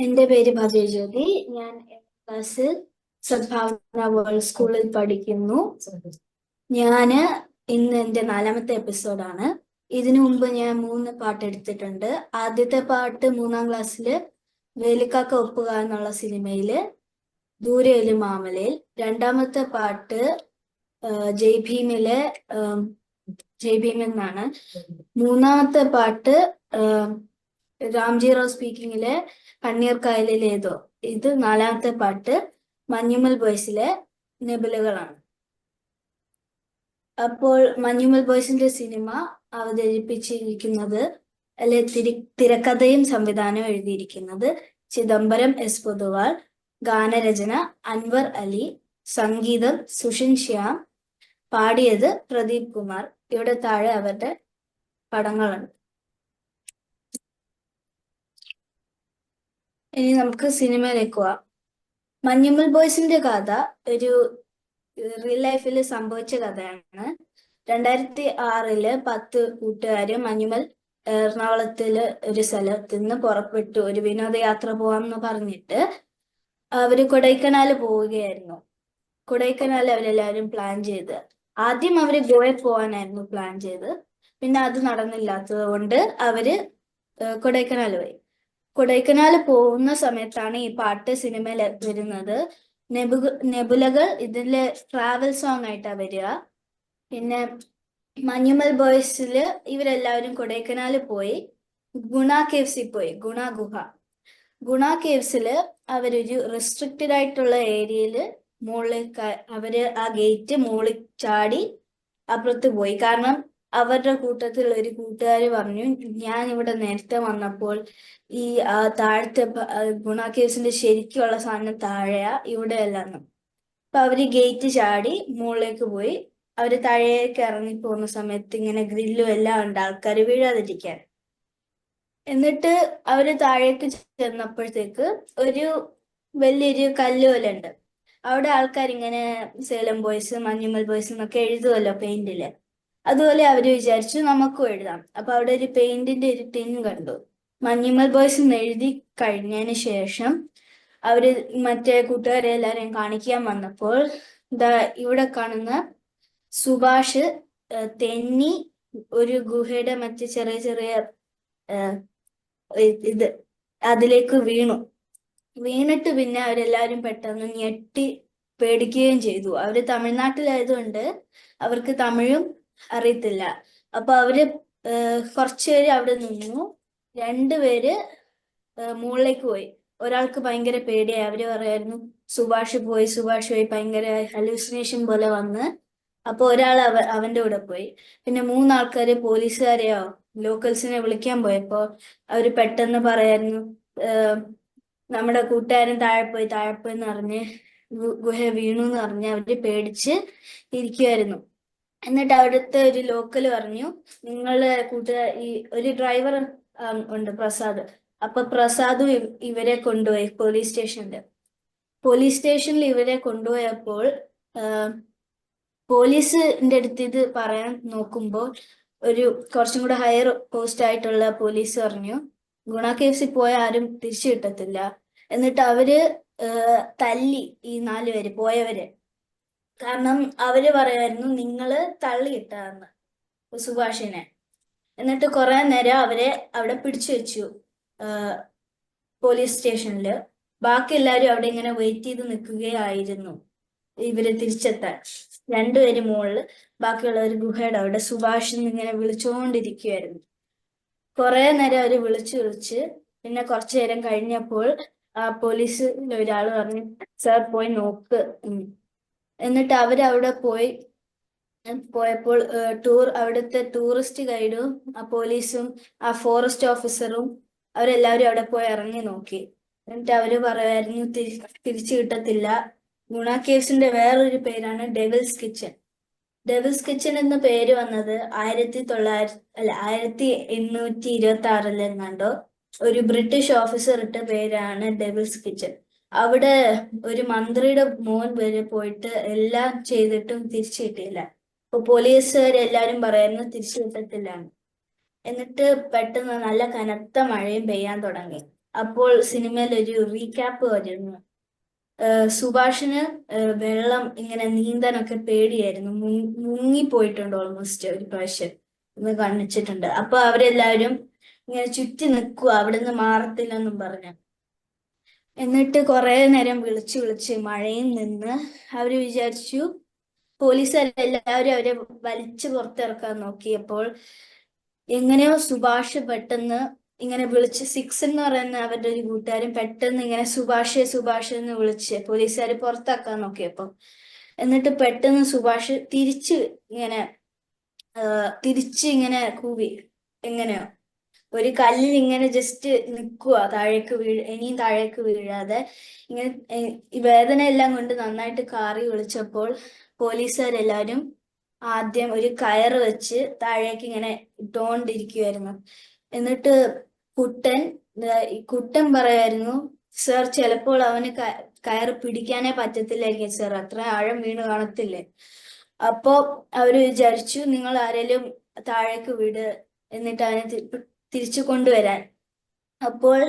എൻ്റെ പേര് ഭദ്രജ്യോതി. ഞാൻ ക്ലാസ്സിൽ സദ്ഭാവന വേൾഡ് സ്കൂളിൽ പഠിക്കുന്നു. ഞാന് ഇന്ന് എൻ്റെ 4ാമത്തെ എപ്പിസോഡാണ്. ഇതിനു മുമ്പ് ഞാൻ 3 പാട്ട് എടുത്തിട്ടുണ്ട്. ആദ്യത്തെ പാട്ട് 3ാം ക്ലാസ്സില് വേലിക്കാക്ക ഒപ്പുക എന്നുള്ള സിനിമയില് ദൂരെ ഒരു മാമലയിൽ. രണ്ടാമത്തെ പാട്ട് ജയ് ഭീമിലെ ജയ് ഭീം എന്നാണ്. മൂന്നാമത്തെ പാട്ട് രാംജി റാവ് സ്പീക്കിങ്ങിലെ കണ്ണീർ കായലിലേതോ. ഇത് 4ാമത്തെ പാട്ട് മഞ്ഞുമൽ ബോയ്സിലെ നെബുലകളാണ്. അപ്പോൾ മഞ്ഞുമൽ ബോയ്സിന്റെ സിനിമ അവതരിപ്പിച്ചിരിക്കുന്നത് അല്ലെ തിരക്കഥയും സംവിധാനവും എഴുതിയിരിക്കുന്നത് ചിദംബരം എസ് പൊതുവാൾ, ഗാനരചന അൻവർ അലി, സംഗീതം സുഷിൻ ശ്യാം, പാടിയത് പ്രദീപ് കുമാർ. ഇവിടെ താഴെ അവരുടെ പടങ്ങളുണ്ട്. ഇനി നമുക്ക് സിനിമയിലേക്ക് പോവാം. മഞ്ഞുമൽ ബോയ്സിന്റെ കഥ ഒരു റിയൽ ലൈഫിൽ സംഭവിച്ച കഥയാണ്. 2006 10 കൂട്ടുകാരും മഞ്ഞുമൽ എറണാകുളത്തില് ഒരു സ്ഥലത്ത് നിന്ന് പുറപ്പെട്ടു ഒരു വിനോദയാത്ര പോവാന്ന് പറഞ്ഞിട്ട് അവര് കൊടൈക്കനാല് പോവുകയായിരുന്നു. കൊടൈക്കനാല് അവരെല്ലാവരും പ്ലാൻ ചെയ്ത്. ആദ്യം അവര് ഗോവയിൽ പോകാനായിരുന്നു പ്ലാൻ ചെയ്ത്. പിന്നെ അത് നടന്നില്ലാത്തത് കൊണ്ട് അവര് കൊടൈക്കനാല് പോയി. കൊടൈക്കനാല് പോകുന്ന സമയത്താണ് ഈ പാട്ട് സിനിമയിൽ വരുന്നത്. നെബുലകൾ ഇതിലെ ട്രാവൽ സോങ് ആയിട്ടാ വരിക. പിന്നെ മഞ്ഞുമൽ ബോയ്സില് ഇവരെല്ലാവരും കൊടൈക്കനാല് പോയി ഗുണ കേവ്സിൽ പോയി. ഗുണ കേവ്സില് അവരൊരു റെസ്ട്രിക്റ്റഡ് ആയിട്ടുള്ള ഏരിയയില് മുകളിൽ അവര് ആ ഗേറ്റ് മുകളിൽ ചാടി അപ്പുറത്ത് പോയി. കാരണം അവരുടെ കൂട്ടത്തിലുള്ള ഒരു കൂട്ടുകാര് പറഞ്ഞു, ഞാൻ ഇവിടെ നേരത്തെ വന്നപ്പോൾ ഈ താഴത്തെ ഗുണ കേവ്സിന്റെ ശരിക്കുള്ള സാധനം താഴെയാ, ഇവിടെ അല്ലെന്ന്. അപ്പൊ അവര് ഗേറ്റ് ചാടി മുകളിലേക്ക് പോയി. അവര് താഴേക്ക് ഇറങ്ങി പോകുന്ന സമയത്ത് ഇങ്ങനെ ഗ്രില്ലും എല്ലാം ഉണ്ട് ആൾക്കാർ വീഴാതിരിക്കാൻ. എന്നിട്ട് അവര് താഴേക്ക് ചെന്നപ്പോഴത്തേക്ക് ഒരു വലിയൊരു കല്ല് പോലെ ഉണ്ട്. അവിടെ ആൾക്കാർ ഇങ്ങനെ സേലം ബോയ്സ് മഞ്ഞുമൽ ബോയ്സ് എന്നൊക്കെ എഴുതുമല്ലോ പെയിന്റില്. അതുപോലെ അവര് വിചാരിച്ചു നമുക്കും എഴുതാം. അപ്പൊ അവിടെ ഒരു പെയിന്റിന്റെ ഒരു ടിൻ കണ്ടു. മഞ്ഞുമൽ ബോയ്സ് എന്ന് എഴുതി കഴിഞ്ഞതിന് ശേഷം അവര് മറ്റേ കൂട്ടുകാരെ എല്ലാരെയും കാണിക്കാൻ വന്നപ്പോൾ ഇവിടെ കാണുന്ന സുഭാഷ് തെന്നി ഒരു ഗുഹയുടെ മറ്റ് ചെറിയ ചെറിയ ഇത് അതിലേക്ക് വീണിട്ട് പിന്നെ അവരെല്ലാരും പെട്ടെന്ന് ഞെട്ടി പേടിക്കുകയും ചെയ്തു. അവര് തമിഴ്നാട്ടിലായതുകൊണ്ട് അവർക്ക് തമിഴും അറിയത്തില്ല. അപ്പൊ അവര് കുറച്ചുപേര് അവിടെ നിന്നു. 2 പേര് മുകളിലേക്ക് പോയി. ഒരാൾക്ക് ഭയങ്കര പേടിയായി. അവര് പറയായിരുന്നു സുഭാഷ് പോയി ഭയങ്കര ഹലൂസിനേഷൻ പോലെ വന്ന്. അപ്പൊ ഒരാൾ അവന്റെ കൂടെ പോയി. പിന്നെ 3 ആൾക്കാര് പോലീസുകാരെയോ ലോക്കൽസിനെ വിളിക്കാൻ പോയപ്പോ അവര് പെട്ടെന്ന് പറയായിരുന്നു നമ്മുടെ കൂട്ടുകാരൻ താഴെ പോയി എന്ന് പറഞ്ഞ് ഗുഹ വീണു എന്ന് പറഞ്ഞ് അവര് പേടിച്ച് ഇരിക്കുമായിരുന്നു. എന്നിട്ട് അവിടുത്തെ ഒരു ലോക്കൽ പറഞ്ഞു, നിങ്ങളെ ഈ ഒരു ഡ്രൈവർ ഉണ്ട് പ്രസാദ്. അപ്പൊ പ്രസാദും ഇവരെ കൊണ്ടുപോയി പോലീസ് സ്റ്റേഷനിൽ ഇവരെ കൊണ്ടുപോയപ്പോൾ പോലീസിന്റെ അടുത്ത് ഇത് പറയാൻ നോക്കുമ്പോൾ ഒരു കുറച്ചും കൂടെ ഹയർ പോസ്റ്റ് ആയിട്ടുള്ള പോലീസ് പറഞ്ഞു, ഗുണ കേസിൽ പോയ ആരും തിരിച്ചു കിട്ടത്തില്ല. എന്നിട്ട് അവര് തല്ലി ഈ 4 പേര് പോയവര്. കാരണം അവര് പറയായിരുന്നു നിങ്ങള് തള്ളിയിട്ടാന്ന് സുഭാഷിനെ. എന്നിട്ട് കുറെ നേരം അവരെ അവിടെ പിടിച്ചു വെച്ചു പോലീസ് സ്റ്റേഷനില്. ബാക്കി എല്ലാവരും അവിടെ ഇങ്ങനെ വെയിറ്റ് ചെയ്ത് നിൽക്കുകയായിരുന്നു ഇവര് തിരിച്ചെത്താൻ. 2 പേര് മുകളില്, ബാക്കിയുള്ളവർ ഗുഹയുടെ അവിടെ സുഭാഷ് ഇങ്ങനെ വിളിച്ചുകൊണ്ടിരിക്കുകയായിരുന്നു. കുറെ നേരം അവര് വിളിച്ച് പിന്നെ കുറച്ചു നേരം കഴിഞ്ഞപ്പോൾ പോലീസിൽ ഒരാള് പറഞ്ഞു, സാർ പോയി നോക്ക്. എന്നിട്ട് അവരവിടെ പോയപ്പോൾ അവിടുത്തെ ടൂറിസ്റ്റ് ഗൈഡും ആ പോലീസും ആ ഫോറസ്റ്റ് ഓഫീസറും അവരെല്ലാവരും അവിടെ പോയി ഇറങ്ങി നോക്കി. എന്നിട്ട് അവര് പറയുമായിരുന്നു തിരിച്ചു കിട്ടത്തില്ല. ഗുണ കേവ്സിന്റെ വേറൊരു പേരാണ് ഡെവിൾസ് കിച്ചൺ എന്ന പേര് വന്നത് 1826 എങ്ങാണ്ടോ ഒരു ബ്രിട്ടീഷ് ഓഫീസർ ഇട്ട പേരാണ് ഡെവിൾസ് കിച്ചൺ. അവിടെ ഒരു മന്ത്രിയുടെ മോൻ വരെ പോയിട്ട് എല്ലാം ചെയ്തിട്ടും തിരിച്ചു കിട്ടിയില്ല. അപ്പൊ പോലീസുകാരെല്ലാരും പറയായിരുന്നു തിരിച്ചു കിട്ടത്തില്ല. എന്നിട്ട് പെട്ടെന്ന് നല്ല കനത്ത മഴയും പെയ്യാൻ തുടങ്ങി. അപ്പോൾ സിനിമയിൽ ഒരു റീക്യാപ്പ് വരുന്നു. സുഭാഷിന് വെള്ളം ഇങ്ങനെ നീന്താനൊക്കെ പേടിയായിരുന്നു, മുങ്ങിപ്പോയിട്ടുണ്ട് ഓൾമോസ്റ്റ് ഒരു പ്രാവശ്യം എന്ന് കാണിച്ചിട്ടുണ്ട്. അപ്പൊ അവരെല്ലാവരും ഇങ്ങനെ ചുറ്റി നിൽക്കുക, അവിടുന്ന് മാറത്തില്ലെന്നും പറഞ്ഞു. എന്നിട്ട് കുറെ നേരം വിളിച്ചു വിളിച്ച് മഴയും നിന്ന് അവര് വിചാരിച്ചു, പോലീസുകാരെല്ലാവരും അവരെ വലിച്ചു പുറത്തിറക്കാൻ നോക്കിയപ്പോൾ എങ്ങനെയോ സുഭാഷ് പെട്ടെന്ന് ഇങ്ങനെ വിളിച്ച്, സിക്സ് എന്ന് പറയുന്ന അവരുടെ ഒരു കൂട്ടുകാരൻ പെട്ടെന്ന് ഇങ്ങനെ സുഭാഷ് സുഭാഷ് എന്ന് വിളിച്ച് പോലീസുകാർ പുറത്താക്കാൻ നോക്കിയപ്പോ, എന്നിട്ട് പെട്ടെന്ന് സുഭാഷ് ഇങ്ങനെ തിരിച്ച് ഇങ്ങനെ കൂവി. എങ്ങനെയോ ഒരു കല്ലിൽ ഇങ്ങനെ ജസ്റ്റ് നിൽക്കുക, ഇനിയും താഴേക്ക് വീഴാതെ ഇങ്ങനെ. ഈ വേദന എല്ലാം കൊണ്ട് നന്നായിട്ട് കാറി വിളിച്ചപ്പോൾ പോലീസുകാരെല്ലാരും ആദ്യം ഒരു കയറ് വെച്ച് താഴേക്ക് ഇങ്ങനെ ഇട്ടുകൊണ്ടിരിക്കുവായിരുന്നു. എന്നിട്ട് കുട്ടൻ പറയായിരുന്നു, സർ ചിലപ്പോൾ അവന് കയറ് പിടിക്കാനേ പറ്റത്തില്ലായിരിക്കും സർ, അത്ര ആഴം വീണ് കാണത്തില്ലേ. അപ്പോ അവര് വിചാരിച്ചു നിങ്ങൾ ആരെങ്കിലും താഴേക്ക് വിട്, എന്നിട്ട് അവനെ തിരിച്ചു കൊണ്ടുവരാൻ. അപ്പോൾ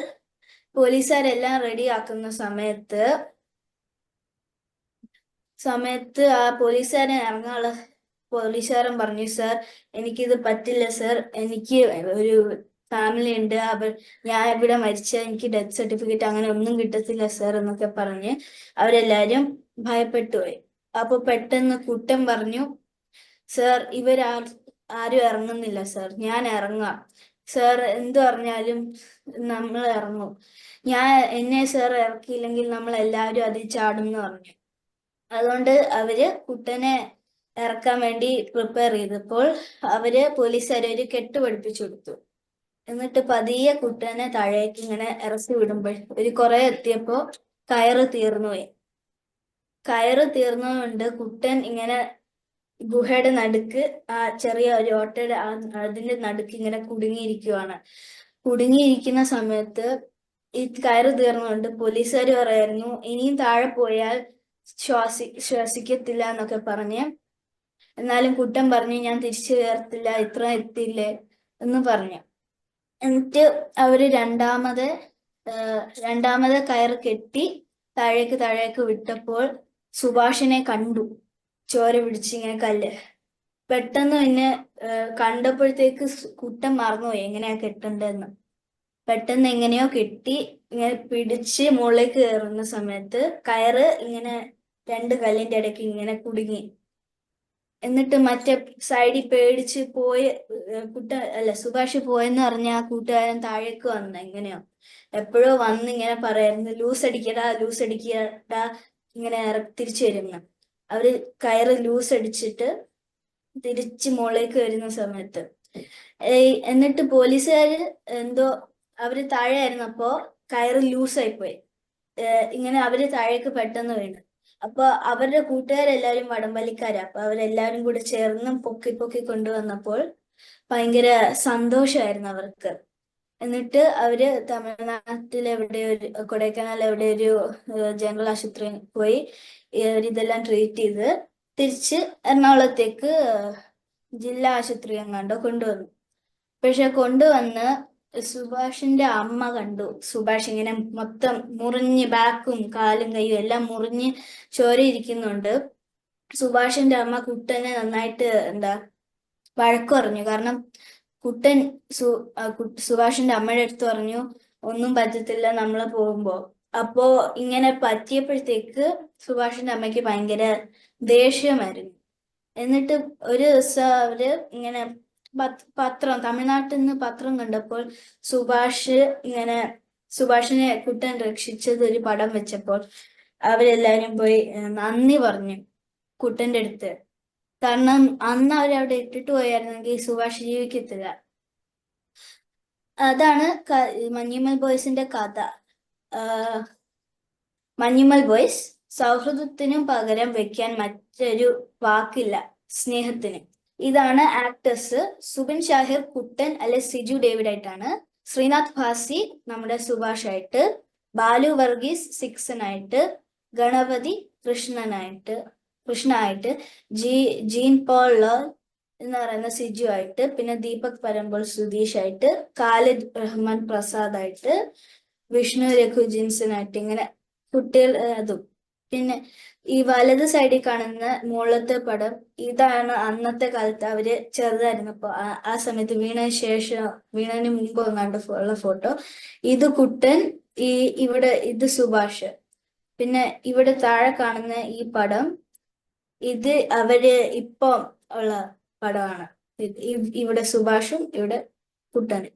പോലീസുകാരെല്ലാം റെഡി ആക്കുന്ന സമയത്ത് ആ പോലീസുകാരൻ പറഞ്ഞു, സർ എനിക്കിത് പറ്റില്ല സർ, എനിക്ക് ഒരു ഫാമിലി ഉണ്ട്, ഞാൻ ഇവിടെ മരിച്ച എനിക്ക് ഡെത്ത് സർട്ടിഫിക്കറ്റ് അങ്ങനെ ഒന്നും കിട്ടത്തില്ല സർ എന്നൊക്കെ പറഞ്ഞ് അവരെല്ലാരും ഭയപ്പെട്ടു പോയി. അപ്പൊ പെട്ടെന്ന് കുട്ടൻ പറഞ്ഞു, സർ ആരും ഇറങ്ങുന്നില്ല സർ, ഞാൻ ഇറങ്ങാം സർ, എന്തു പറഞ്ഞാലും നമ്മൾ ഇറങ്ങും, എന്നെ സർ ഇറക്കിയില്ലെങ്കിൽ നമ്മൾ എല്ലാവരും അതിൽ ചാടും എന്ന് പറഞ്ഞു. അതുകൊണ്ട് അവര് കുട്ടനെ ഇറക്കാൻ വേണ്ടി പ്രിപ്പയർ ചെയ്തപ്പോൾ പോലീസുകാർ ഒരു കെട്ട് പഠിപ്പിച്ചു കൊടുത്തു. എന്നിട്ട് പതിയെ കുട്ടനെ താഴേക്ക് ഇങ്ങനെ ഇറക്കി വിടുമ്പോൾ കുറെ എത്തിയപ്പോ കയറ് തീർന്നുപോയി. കയറ് തീർന്നതുകൊണ്ട് കുട്ടൻ ഇങ്ങനെ ഗുഹയുടെ നടുക്ക്, ആ ചെറിയ ഒരു ഓട്ടയുടെ അതിന്റെ നടുക്ക് ഇങ്ങനെ കുടുങ്ങിയിരിക്കുന്ന സമയത്ത് ഈ കയറ് തീർന്നുകൊണ്ട് പോലീസുകാർ പറയായിരുന്നു, ഇനിയും താഴെ പോയാൽ ശ്വാസിക്കത്തില്ല എന്നൊക്കെ പറഞ്ഞ്. എന്നാലും കുട്ടൻ പറഞ്ഞു, ഞാൻ തിരിച്ചു കയറത്തില്ല, ഇത്ര എത്തിയില്ലേ എന്ന് പറഞ്ഞു. എന്നിട്ട് അവര് രണ്ടാമത് കയറ് കെട്ടി താഴേക്ക് വിട്ടപ്പോൾ സുഭാഷിനെ കണ്ടു, ചോര പിടിച്ചിങ്ങനെ കല്ല്. പെട്ടെന്ന് പിന്നെ കണ്ടപ്പോഴത്തേക്ക് കുട്ടൻ മറന്നുപോയി എങ്ങനെയാ കെട്ടണ്ടെന്ന്. പെട്ടെന്ന് എങ്ങനെയോ കെട്ടി ഇങ്ങനെ പിടിച്ച് മുകളിലേക്ക് കയറുന്ന സമയത്ത് കയറ് ഇങ്ങനെ രണ്ട് കല്ലിന്റെ ഇടയ്ക്ക് ഇങ്ങനെ കുടുങ്ങി. എന്നിട്ട് മറ്റേ സൈഡിൽ പേടിച്ച് സുഭാഷ് പോയെന്ന് പറഞ്ഞ ആ കൂട്ടുകാരൻ താഴേക്ക് വന്ന എങ്ങനെയോ എപ്പോഴോ വന്ന് ഇങ്ങനെ പറയായിരുന്നു, ലൂസ് അടിക്കടാ ഇങ്ങനെ തിരിച്ചു വരുന്ന. അവര് കയറ് ലൂസ് അടിച്ചിട്ട് തിരിച്ച് മുകളിലേക്ക് വരുന്ന സമയത്ത് എന്നിട്ട് പോലീസുകാര് എന്തോ, അവര് താഴെ ആയിരുന്നപ്പോ കയറ് ലൂസായിപ്പോയി, ഇങ്ങനെ അവര് താഴേക്ക് പെട്ടെന്ന് വീണു. അപ്പൊ അവരുടെ കൂട്ടുകാരെല്ലാരും വടംവലിക്കാരാ, അപ്പൊ അവരെല്ലാരും കൂടെ ചേർന്ന് പൊക്കി കൊണ്ടുവന്നപ്പോൾ ഭയങ്കര സന്തോഷമായിരുന്നു അവർക്ക്. എന്നിട്ട് അവര് കൊടൈക്കനാൽ എവിടെ ഒരു ജനറൽ ആശുപത്രി പോയി ഇതെല്ലാം ട്രീറ്റ് ചെയ്ത് തിരിച്ച് എറണാകുളത്തേക്ക് ജില്ലാ ആശുപത്രി എങ്ങാണ്ടോ കൊണ്ടുവന്നു. പക്ഷെ കൊണ്ടുവന്ന് സുഭാഷിന്റെ അമ്മ കണ്ടു, സുഭാഷ് ഇങ്ങനെ മൊത്തം മുറിഞ്ഞ് ബാക്കും കാലും കൈയും എല്ലാം മുറിഞ്ഞ് ചോരയിരിക്കുന്നുണ്ട്. സുഭാഷിന്റെ അമ്മ കുട്ടനെ നന്നായിട്ട് വഴക്കു പറഞ്ഞു. കാരണം കുട്ടൻ സുഭാഷിന്റെ അമ്മയുടെ അടുത്ത് പറഞ്ഞു, ഒന്നും പറ്റത്തില്ല നമ്മള് പോകുമ്പോ. അപ്പോ ഇങ്ങനെ പറ്റിയപ്പോഴത്തേക്ക് സുഭാഷിന്റെ അമ്മയ്ക്ക് ഭയങ്കര ദേഷ്യമായിരുന്നു. എന്നിട്ട് ഒരു ദിവസം അവര് ഇങ്ങനെ തമിഴ്നാട്ടിൽ നിന്ന് പത്രം കണ്ടപ്പോൾ സുഭാഷിനെ കുട്ടൻ രക്ഷിച്ചത് ഒരു പടം വെച്ചപ്പോൾ അവരെല്ലാരും പോയി നന്ദി പറഞ്ഞു കുട്ടന്റെ അടുത്ത്. കാരണം അന്ന് അവരവിടെ ഇട്ടിട്ട് പോയായിരുന്നെങ്കിൽ സുഭാഷ് ജീവിക്കത്തില്ല. അതാണ് മഞ്ഞുമൽ ബോയ്സിന്റെ കഥ. മഞ്ഞുമൽ ബോയ്സ് സൗഹൃദത്തിനും പകരം വെക്കാൻ മറ്റൊരു വാക്കില്ല, സ്നേഹത്തിന്. ഇതാണ് ആക്ടേഴ്സ്. സുബിൻ ഷാഹിർ കുട്ടൻ അല്ലെ സിജു ഡേവിഡ് ആയിട്ടാണ്, ശ്രീനാഥ് ഭാസി നമ്മുടെ സുഭാഷ് ആയിട്ട്, ബാലു വർഗീസ് സിക്സനായിട്ട്, ഗണപതി കൃഷ്ണനായിട്ട്, ജീൻ പോൾ എന്ന് പറയുന്ന സിജു ആയിട്ട്, പിന്നെ ദീപക് പരമ്പോൾ സുധീഷ് ആയിട്ട്, ഖാലിദ് റഹ്മാൻ പ്രസാദ് ആയിട്ട്, വിഷ്ണു രഘു ജിൻസനായിട്ട് ഇങ്ങനെ കുട്ടികൾ അതും. പിന്നെ ഈ വലത് സൈഡിൽ കാണുന്ന മുകളിലത്തെ പടം, ഇതാണ് അന്നത്തെ കാലത്ത് അവര് ചെറുതായിരുന്നപ്പോ ആ സമയത്ത് വീണതിന് മുമ്പ് എങ്ങാണ്ട് ഉള്ള ഫോട്ടോ. ഇത് കുട്ടൻ, ഇവിടെ ഇത് സുഭാഷ്. പിന്നെ ഇവിടെ താഴെ കാണുന്ന ഈ പടം, ഇത് അവര് ഇപ്പം ഉള്ള പടമാണ്. ഇവിടെ സുഭാഷും ഇവിടെ കുട്ടനും.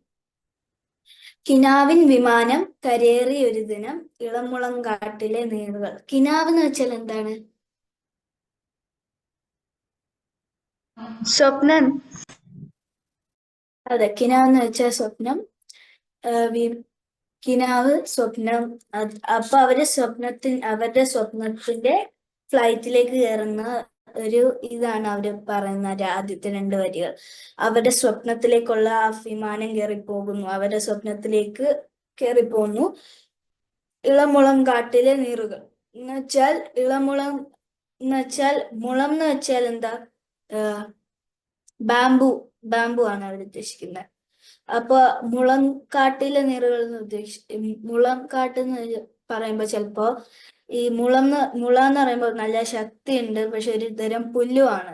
കിനാവിൻ വിമാനം കരേറി ഒരു ദിനം ഇളമുളങ്കാട്ടിലെ നീറുകൾ. കിനാവ് എന്ന് വെച്ചാൽ എന്താണ്? സ്വപ്നം. അതെ, കിനാവ് എന്ന് വെച്ചാൽ സ്വപ്നം. കിനാവ് സ്വപ്നം. അപ്പൊ അവരുടെ സ്വപ്നത്തിന്റെ ഫ്ലൈറ്റിലേക്ക് കയറുന്ന ഒരു ഇതാണ് അവര് പറയുന്ന ആദ്യത്തെ 2 വരികൾ. അവരുടെ സ്വപ്നത്തിലേക്കുള്ള ആ വിമാനം കയറിപ്പോകുന്നു, അവരുടെ സ്വപ്നത്തിലേക്ക് കയറിപ്പോകുന്നു. ഇളമുളം കാട്ടിലെ നീറുകൾ എന്ന് വെച്ചാൽ, ഇളമുളം എന്ന് വെച്ചാൽ, മുളം എന്ന് വെച്ചാൽ എന്താ? ബാമ്പു ആണ് അവർ ഉദ്ദേശിക്കുന്നത്. അപ്പൊ മുളംകാട്ടിലെ നീറുകൾ എന്ന് മുളംകാട്ട് എന്ന് പറയുമ്പോ ചിലപ്പോ ഈ മുള എന്ന് പറയുമ്പോൾ നല്ല ശക്തിയുണ്ട്, പക്ഷെ ഒരു തരം പുല്ലുമാണ്.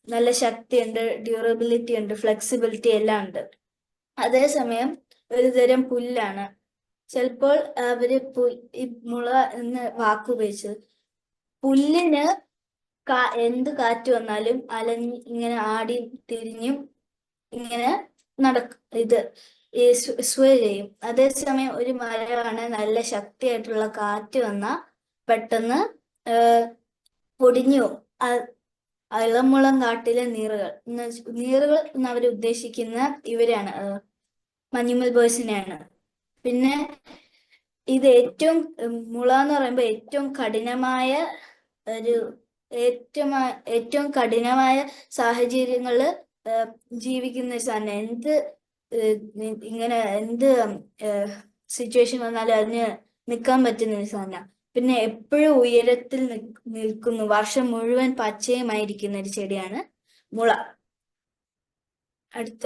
നല്ല ശക്തിയുണ്ട്, ഡ്യൂറബിലിറ്റി ഉണ്ട്, ഫ്ലെക്സിബിലിറ്റി എല്ലാം ഉണ്ട്. അതേസമയം ഒരു തരം പുല്ലാണ്. ചിലപ്പോൾ അവര് ഈ മുള എന്ന വാക്ക് ഉപയോഗിച്ചത് പുല്ലിന് എന്ത് കാറ്റ് വന്നാലും ഇങ്ങനെ ആടി തിരിഞ്ഞും ഇങ്ങനെ ഇത് സ്വേ ചെയ്യും. അതേസമയം ഒരു മരമാണ്, നല്ല ശക്തിയായിട്ടുള്ള കാറ്റ് വന്ന പെട്ടെന്ന് പൊടിഞ്ഞു. ഇളമുളം കാട്ടിലെ നീറുകൾ എന്ന് അവർ ഉദ്ദേശിക്കുന്ന ഇവരാണ്, മഞ്ഞുമൽ ബോയ്സിനെയാണ്. പിന്നെ ഇത് മുള എന്ന് പറയുമ്പോൾ ഏറ്റവും കഠിനമായ സാഹചര്യങ്ങളിൽ ജീവിക്കുന്ന ഒരു സാധനം. എന്ത് സിറ്റുവേഷൻ വന്നാലും അതിന് നിൽക്കാൻ പറ്റുന്ന ഒരു സാധനം. പിന്നെ എപ്പോഴും ഉയരത്തിൽ നിൽക്കുന്നു, വർഷം മുഴുവൻ പച്ചയുമായിരിക്കുന്ന ഒരു ചെടിയാണ് മുള. അടുത്ത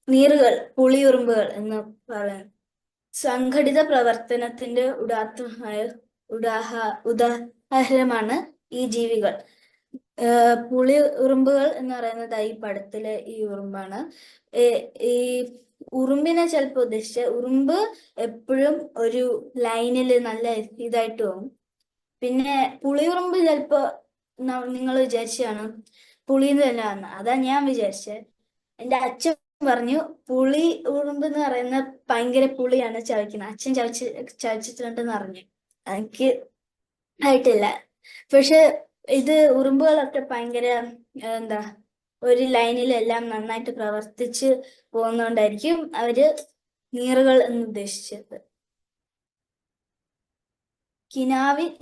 നീറുകൾ, പുളിയുറുമ്പുകൾ എന്ന് പറയുന്നത് സംഘടിത പ്രവർത്തനത്തിന്റെ ഉദാഹരണമാണ് ഈ ജീവികൾ. പുളി ഉറുമ്പുകൾ എന്ന് പറയുന്നത് ഈ പടത്തിലെ ഈ ഉറുമ്പാണ്. ഈ ഉറുമ്പിനെ ചിലപ്പോൾ ഉദ്ദേശിച്ച ഉറുമ്പ് എപ്പോഴും ഒരു ലൈനിൽ നല്ല ഇതായിട്ട് പോകും. പിന്നെ പുളിയുറുമ്പ് ചിലപ്പോ നിങ്ങൾ വിചാരിച്ചാണ് പുളിന്ന് തന്നെ വന്ന, അതാ ഞാൻ വിചാരിച്ചത്. എന്റെ അച്ഛൻ പറഞ്ഞു പുളി ഉറുമ്പ് എന്ന് പറയുന്ന ഭയങ്കര പുളിയാണ് ചവയ്ക്കുന്നത്. അച്ഛൻ ചവച്ചിട്ടുണ്ടെന്ന് അറിഞ്ഞു, എനിക്ക് ആയിട്ടില്ല. പക്ഷെ ഇത് ഉറുമ്പുകളൊക്കെ ഭയങ്കര എന്താ, ഒരു ലൈനിലെല്ലാം നന്നായിട്ട് പ്രവർത്തിച്ച് പോകുന്നോണ്ടായിരിക്കും അവര് നീറുകൾ എന്ന് ഉദ്ദേശിച്ചത്.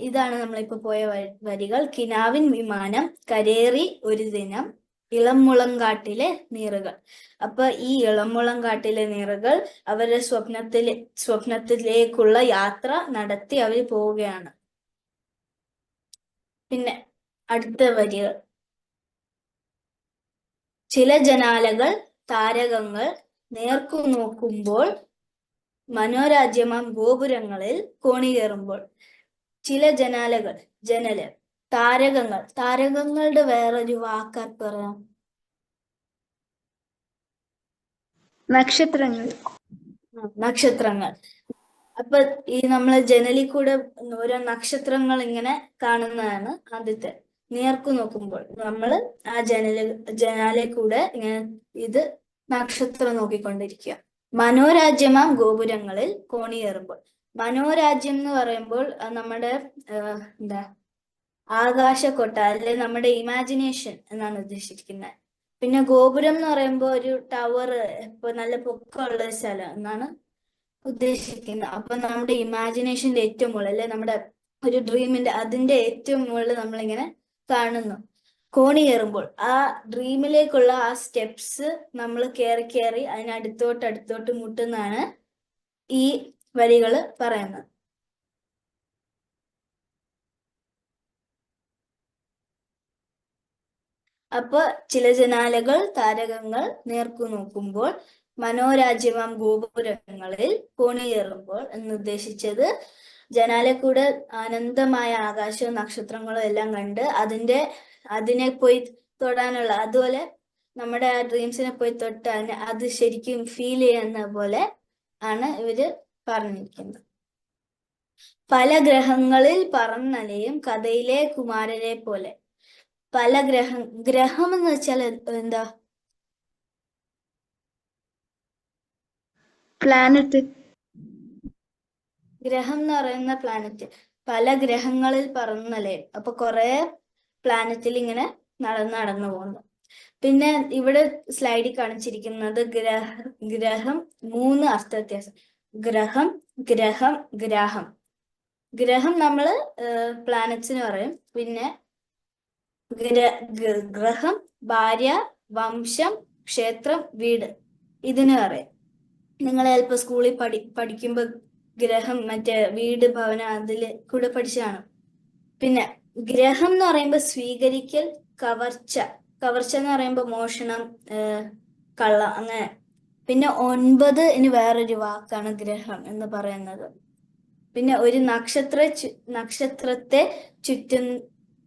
ഇതാണ് നമ്മളിപ്പോ പോയ വരികൾ. കിനാവിൻ വിമാനം കരേറി ഒരു ദിനം ഇളമുളങ്കാട്ടിലെ നീറുകൾ. അപ്പൊ ഈ ഇളമുളങ്കാട്ടിലെ നീറുകൾ അവരുടെ സ്വപ്നത്തിലേക്കുള്ള യാത്ര നടത്തി അവർ പോവുകയാണ്. പിന്നെ അടുത്ത വരികൾ. ചില ജനാലകൾ താരകങ്ങൾ നേർക്കു നോക്കുമ്പോൾ മനോരാജ്യമാം ഗോപുരങ്ങളിൽ കോണികേറുമ്പോൾ. ചില ജനല്, താരകങ്ങളുടെ വേറൊരു വാക്കാർ പറയാം. നക്ഷത്രങ്ങൾ. അപ്പൊ ഈ നമ്മള് ജനലിൽ കൂടെ ഓരോ നക്ഷത്രങ്ങൾ ഇങ്ങനെ കാണുന്നതാണ് ആദ്യത്തെ. നേർക്കു നോക്കുമ്പോൾ നമ്മള് ആ ജനാലയിൽ കൂടെ ഇങ്ങനെ ഇത് നക്ഷത്രം നോക്കിക്കൊണ്ടിരിക്കുക. മനോരാജ്യമാം ഗോപുരങ്ങളിൽ കോണിയേറുമ്പോൾ. മനോരാജ്യം എന്ന് പറയുമ്പോൾ നമ്മുടെ എന്താ, ആകാശക്കൊട്ട, അല്ലെ നമ്മുടെ ഇമാജിനേഷൻ എന്നാണ് ഉദ്ദേശിക്കുന്നത്. പിന്നെ ഗോപുരം എന്ന് പറയുമ്പോൾ ഒരു ടവർ, ഇപ്പൊ നല്ല പൊക്കമുള്ള സ്ഥലം എന്നാണ് ഉദ്ദേശിക്കുന്നത്. അപ്പൊ നമ്മുടെ ഇമാജിനേഷന്റെ ഏറ്റവും മുകളിൽ, അല്ലെ നമ്മുടെ ഒരു ഡ്രീമിന്റെ അതിന്റെ ഏറ്റവും മുകളിൽ നമ്മളിങ്ങനെ കാണുന്നു. കോണി കയറുമ്പോൾ ആ ഡ്രീമിലേക്കുള്ള ആ സ്റ്റെപ്സ് നമ്മൾ കയറി അതിനടുത്തോട്ട് മുട്ടുന്നാണ് ഈ വരികള് പറയുന്നത്. അപ്പൊ ചില ജനാലകൾ താരകങ്ങൾ നേർക്കു നോക്കുമ്പോൾ മനോരാജ്യമാം ഗോപുരങ്ങളിൽ കോണിയേറുമ്പോൾ എന്നുദ്ദേശിച്ചത് ജനാലക്കൂടെ അനന്തമായ ആകാശവും നക്ഷത്രങ്ങളും എല്ലാം കണ്ട് അതിനെ പോയി തൊടാനുള്ള, അതുപോലെ നമ്മുടെ ആ ഡ്രീംസിനെ പോയി തൊട്ടാൽ അത് ശരിക്കും ഫീൽ ചെയ്യുന്ന പോലെ ആണ് ഇവര് പറഞ്ഞിരിക്കുന്നത്. പല ഗ്രഹങ്ങളിൽ പറന്നലയും കഥയിലെ കുമാരരെ പോലെ. പല ഗ്രഹം എന്ന് വെച്ചാൽ എന്താ? പ്ലാനറ്റ്. ഗ്രഹം എന്ന് പറയുന്ന പ്ലാനറ്റ്. പല ഗ്രഹങ്ങളിൽ പറന്നലയും, അപ്പൊ കുറെ പ്ലാനറ്റിൽ ഇങ്ങനെ നടന്നു പോകുന്നു. പിന്നെ ഇവിടെ സ്ലൈഡിൽ കാണിച്ചിരിക്കുന്നത് ഗ്രഹം 3 അർത്ഥവ്യത്യാസം. ഗ്രഹം, ഗ്രഹം, ഗ്രാഹം. ഗ്രഹം നമ്മള് പ്ലാനറ്റ്സിന് പറയും. പിന്നെ ഗ്രഹം ഭാര്യ, വംശം, ക്ഷേത്രം, വീട് ഇതിന് പറയും. നിങ്ങൾ ചിലപ്പോൾ സ്കൂളിൽ പഠിക്കുമ്പോൾ ഗ്രഹം മറ്റേ വീട്, ഭവനം അതില് കൂടെ പഠിച്ചതാണ്. പിന്നെ ഗ്രഹം എന്ന് പറയുമ്പോൾ സ്വീകരിക്കൽ, കവർച്ച എന്ന് പറയുമ്പോൾ മോഷണം, കള്ളം, അങ്ങനെ. പിന്നെ 9 ഇനി വേറൊരു വാക്കാണ് ഗ്രഹം എന്ന് പറയുന്നത്. പിന്നെ ഒരു നക്ഷത്രത്തെ ചുറ്റും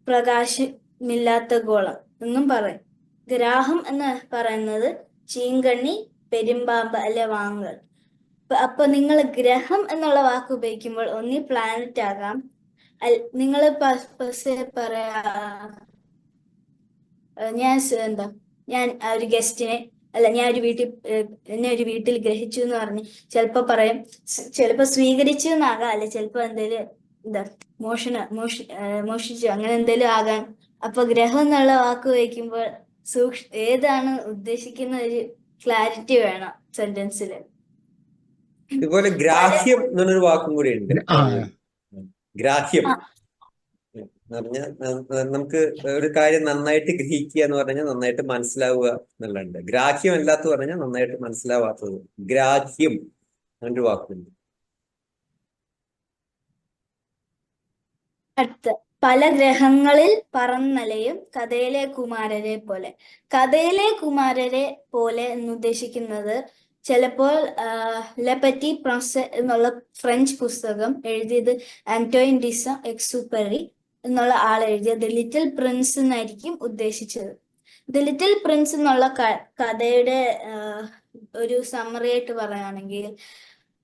പ്രകാശമില്ലാത്ത ഗോളം എന്നും പറയും. ഗ്രാഹം എന്ന് പറയുന്നത് ചീങ്കണ്ണി, പെരുമ്പാമ്പ് അല്ലെ വാങ്ങൽ. അപ്പൊ നിങ്ങൾ ഗ്രഹം എന്നുള്ള വാക്ക് ഉപയോഗിക്കുമ്പോൾ ഒന്നി പ്ലാനറ്റ് ആകാം, നിങ്ങൾ പറയാ ഞാൻ ഒരു ഗസ്റ്റിനെ ഞാൻ എന്നെ ഒരു വീട്ടിൽ ഗ്രഹിച്ചു എന്ന് പറഞ്ഞ് ചിലപ്പോ പറയും, ചിലപ്പോ സ്വീകരിച്ചു എന്നാകാം, അല്ലെ ചിലപ്പോ എന്തേലും മോഷിച്ചു അങ്ങനെ എന്തേലും ആകാൻ. അപ്പൊ ഗ്രഹം എന്നുള്ള വാക്ക് ഉപയോഗിക്കുമ്പോൾ ഏതാണ് ഉദ്ദേശിക്കുന്ന ഒരു ക്ലാരിറ്റി വേണം സെന്റൻസിൽ. ഇതുപോലെ ഗ്രാഹ്യം എന്നൊരു വാക്കും കൂടി ഉണ്ട്. ഗ്രാഹ്യം എന്ന് പറഞ്ഞാൽ നമുക്ക് ഒരു കാര്യം നന്നായിട്ട് ഗ്രഹിക്കുക എന്ന് പറഞ്ഞാൽ നന്നായിട്ട് മനസ്സിലാവുക എന്നുള്ളുണ്ട്. ഗ്രാഹ്യം അല്ലാത്ത പറഞ്ഞാൽ നന്നായിട്ട് മനസ്സിലാവാത്തത്. ഗ്രാഹ്യം അങ്ങനൊരു വാക്കുണ്ട്. അടുത്ത പല ഗ്രഹങ്ങളിൽ പറന്നലയും കഥയിലെ കുമാരരെ പോലെ. കഥയിലെ കുമാരരെ പോലെ എന്നുദ്ദേശിക്കുന്നത് ചിലപ്പോൾ ലെ പെറ്റി പ്രിൻസ് എന്നുള്ള ഫ്രഞ്ച് പുസ്തകം എഴുതിയത് ആന്റോയിൻ ഡി സെന്റ് എക്സുപെറി എന്നുള്ള ആൾ എഴുതിയ ദ ലിറ്റിൽ പ്രിൻസ് എന്നായിരിക്കും ഉദ്ദേശിച്ചത്. ദ ലിറ്റിൽ പ്രിൻസ് എന്നുള്ള കഥയുടെ ഒരു സമ്മറി ആയിട്ട് പറയുകയാണെങ്കിൽ,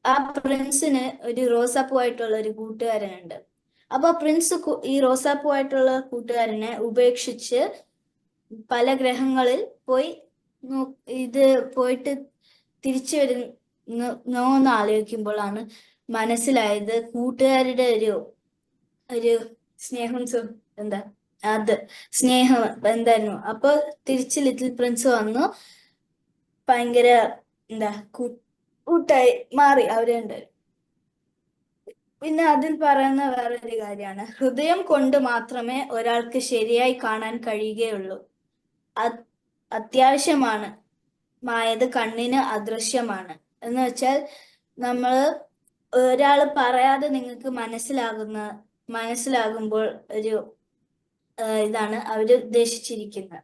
ആ പ്രിൻസിന് ഒരു റോസാപ്പൂവായിട്ടുള്ള ഒരു കൂട്ടുകാരനുണ്ട്. അപ്പൊ പ്രിൻസ് ഈ റോസാപ്പൂവായിട്ടുള്ള കൂട്ടുകാരനെ ഉപേക്ഷിച്ച് പല ഗ്രഹങ്ങളിൽ പോയിട്ട് തിരിച്ചു വരുന്നോന്ന് ആലോചിക്കുമ്പോഴാണ് മനസ്സിലായത് കൂട്ടുകാരുടെ ഒരു സ്നേഹം സ്നേഹം എന്തായിരുന്നു. അപ്പൊ തിരിച്ച് ലിറ്റിൽ പ്രിൻസ് വന്നു, ഭയങ്കര കൂട്ടായി മാറി അവരുണ്ട്. പിന്നെ അതിൽ പറയുന്ന വേറൊരു കാര്യമാണ്, ഹൃദയം കൊണ്ട് മാത്രമേ ഒരാൾക്ക് ശരിയായി കാണാൻ കഴിയുകയുള്ളൂ. അത്യാവശ്യമാണ് മായത് കണ്ണിന് അദൃശ്യമാണ് എന്ന് വെച്ചാൽ ഒരാൾ പറയാതെ നിങ്ങൾക്ക് മനസ്സിലാകുമ്പോൾ ഒരു ഇതാണ് അവര് ഉദ്ദേശിച്ചിരിക്കുന്നത്.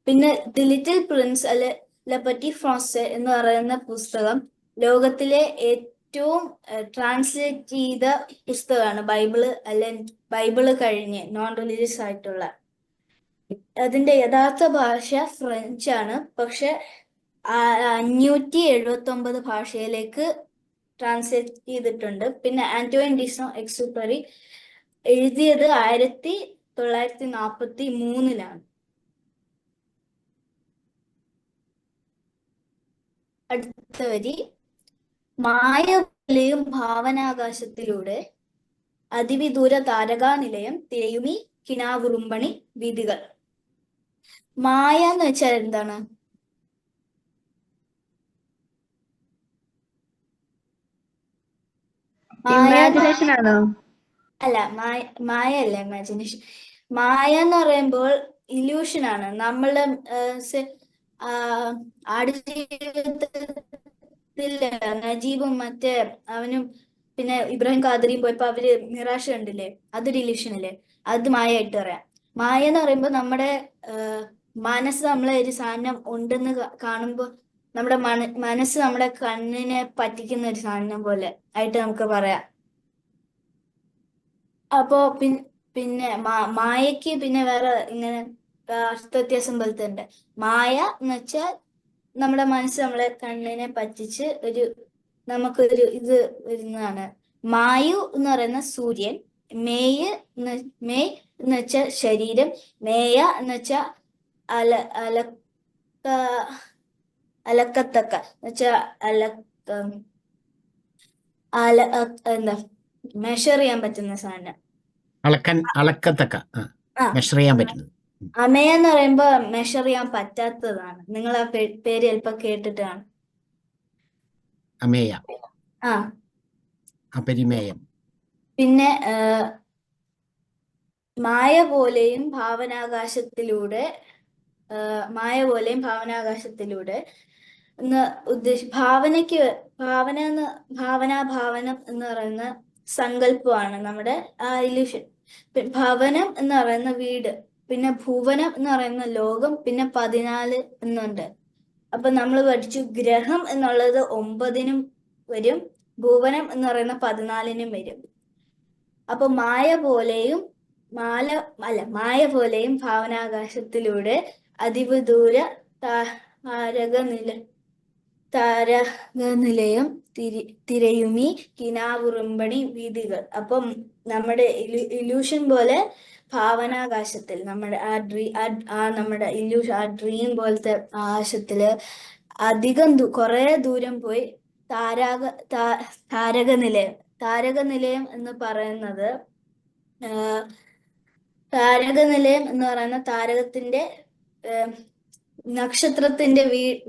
പിന്നെ ദി ലിറ്റിൽ പ്രിൻസ് അല്ലെ ലെ പെറ്റി ഫ്രാൻസ് എന്ന് പറയുന്ന പുസ്തകം ലോകത്തിലെ ഏറ്റവും ട്രാൻസ്ലേറ്റ് ചെയ്ത പുസ്തകമാണ്. ബൈബിള് കഴിഞ്ഞ് നോൺ റിലീജിയസ് ആയിട്ടുള്ള. അതിന്റെ യഥാർത്ഥ ഭാഷ ഫ്രഞ്ച് ആണ്, പക്ഷെ 579 ഭാഷയിലേക്ക് ട്രാൻസ്ലേറ്റ് ചെയ്തിട്ടുണ്ട്. പിന്നെ ആന്റോയിൻ ഡി സെന്റ് എക്സുപെറി എഴുതിയത് 1943 അടുത്ത വരി, മായവലയും ഭാവനാകാശത്തിലൂടെ അതിവിദൂര താരകാനിലയം തിരയുമി കിനാവുറുമ്പണി വീതികൾ. മായ എന്ന് വെച്ചാൽ എന്താണ്? ഇമാജിനേഷൻ ആണോ? അല്ല, മായ അല്ല ഇമാജിനേഷൻ. മായ എന്ന് പറയുമ്പോൾ ഇല്യൂഷൻ ആണ്. നമ്മള് ആടുജീവിതത്തിൽ നജീബും മറ്റേ അവനും പിന്നെ ഇബ്രാഹിം ഖാദരിയും പോയപ്പോ അവര് നിരാശ കണ്ടില്ലേ, അതൊരു ഇല്യൂഷൻ അല്ലേ? അത് മായ ആയിട്ട് പറയാം. മായ എന്ന് പറയുമ്പോൾ നമ്മുടെ മനസ്സ് നമ്മളെ ഒരു സാധനം ഉണ്ടെന്ന് കാണുമ്പോൾ നമ്മുടെ മനസ്സ് നമ്മുടെ കണ്ണിനെ പറ്റിക്കുന്ന ഒരു സാധനം പോലെ ആയിട്ട് നമുക്ക് പറയാം. അപ്പോ പിന്നെ മായയ്ക്ക് പിന്നെ വേറെ ഇങ്ങനെ അർത്ഥവ്യത്യാസം പോലത്തെ ഉണ്ട്. മായ എന്ന് വെച്ചാൽ നമ്മുടെ മനസ്സ് നമ്മളെ കണ്ണിനെ പറ്റിച്ച് നമുക്കൊരു ഇത് വരുന്നതാണ്. മായു എന്ന് പറയുന്ന സൂര്യൻ, മേയ് എന്ന് വെച്ചാൽ ശരീരം, മേയ എന്ന് വെച്ചാൽ അലക്കത്തക്ക എന്ന് വെച്ചാൽ എന്താ മെഷർ ചെയ്യാൻ പറ്റുന്ന സാധനം. അളക്കത്തക്ക ആ മെഷർ ചെയ്യാൻ പറ്റുന്നത്. അമയ എന്ന് പറയുമ്പോ മെഷർ ചെയ്യാൻ പറ്റാത്തതാണ്. നിങ്ങൾ ആ പേര് ചിലപ്പോ കേട്ടിട്ടാണ്. അമേയ, ആ അപരിമേയം. പിന്നെ മായ പോലെയും ഭാവനാകാശത്തിലൂടെ എന്ന് ഭാവനം എന്ന് പറയുന്ന സങ്കല്പമാണ് നമ്മുടെ ആ ഇല്യൂഷൻ. ഭവനം എന്ന് പറയുന്ന വീട്, പിന്നെ ഭുവനം എന്ന് പറയുന്ന ലോകം, പിന്നെ 14 എന്നുണ്ട്. അപ്പൊ നമ്മൾ പഠിച്ചു ഗ്രഹം എന്നുള്ളത് 9-നും വരും, ഭുവനം എന്ന് പറയുന്ന 14-നും വരും. അപ്പൊ മായ പോലെയും ഭാവനാകാശത്തിലൂടെ അതിവിദൂര താരകനിലയം തിരയുമി കിനാവുറുമ്പണി വീഥികൾ. അപ്പം നമ്മുടെ ഇല്യൂഷൻ പോലെ ഭാവനാകാശത്തിൽ നമ്മുടെ നമ്മുടെ ഇല്യൂഷൻ, ആ ഡ്രീം പോലത്തെ ആകാശത്തില് അധികം കുറെ ദൂരം പോയി താരകനിലയം എന്ന് പറയുന്നത് താരകത്തിന്റെ നക്ഷത്രത്തിന്റെ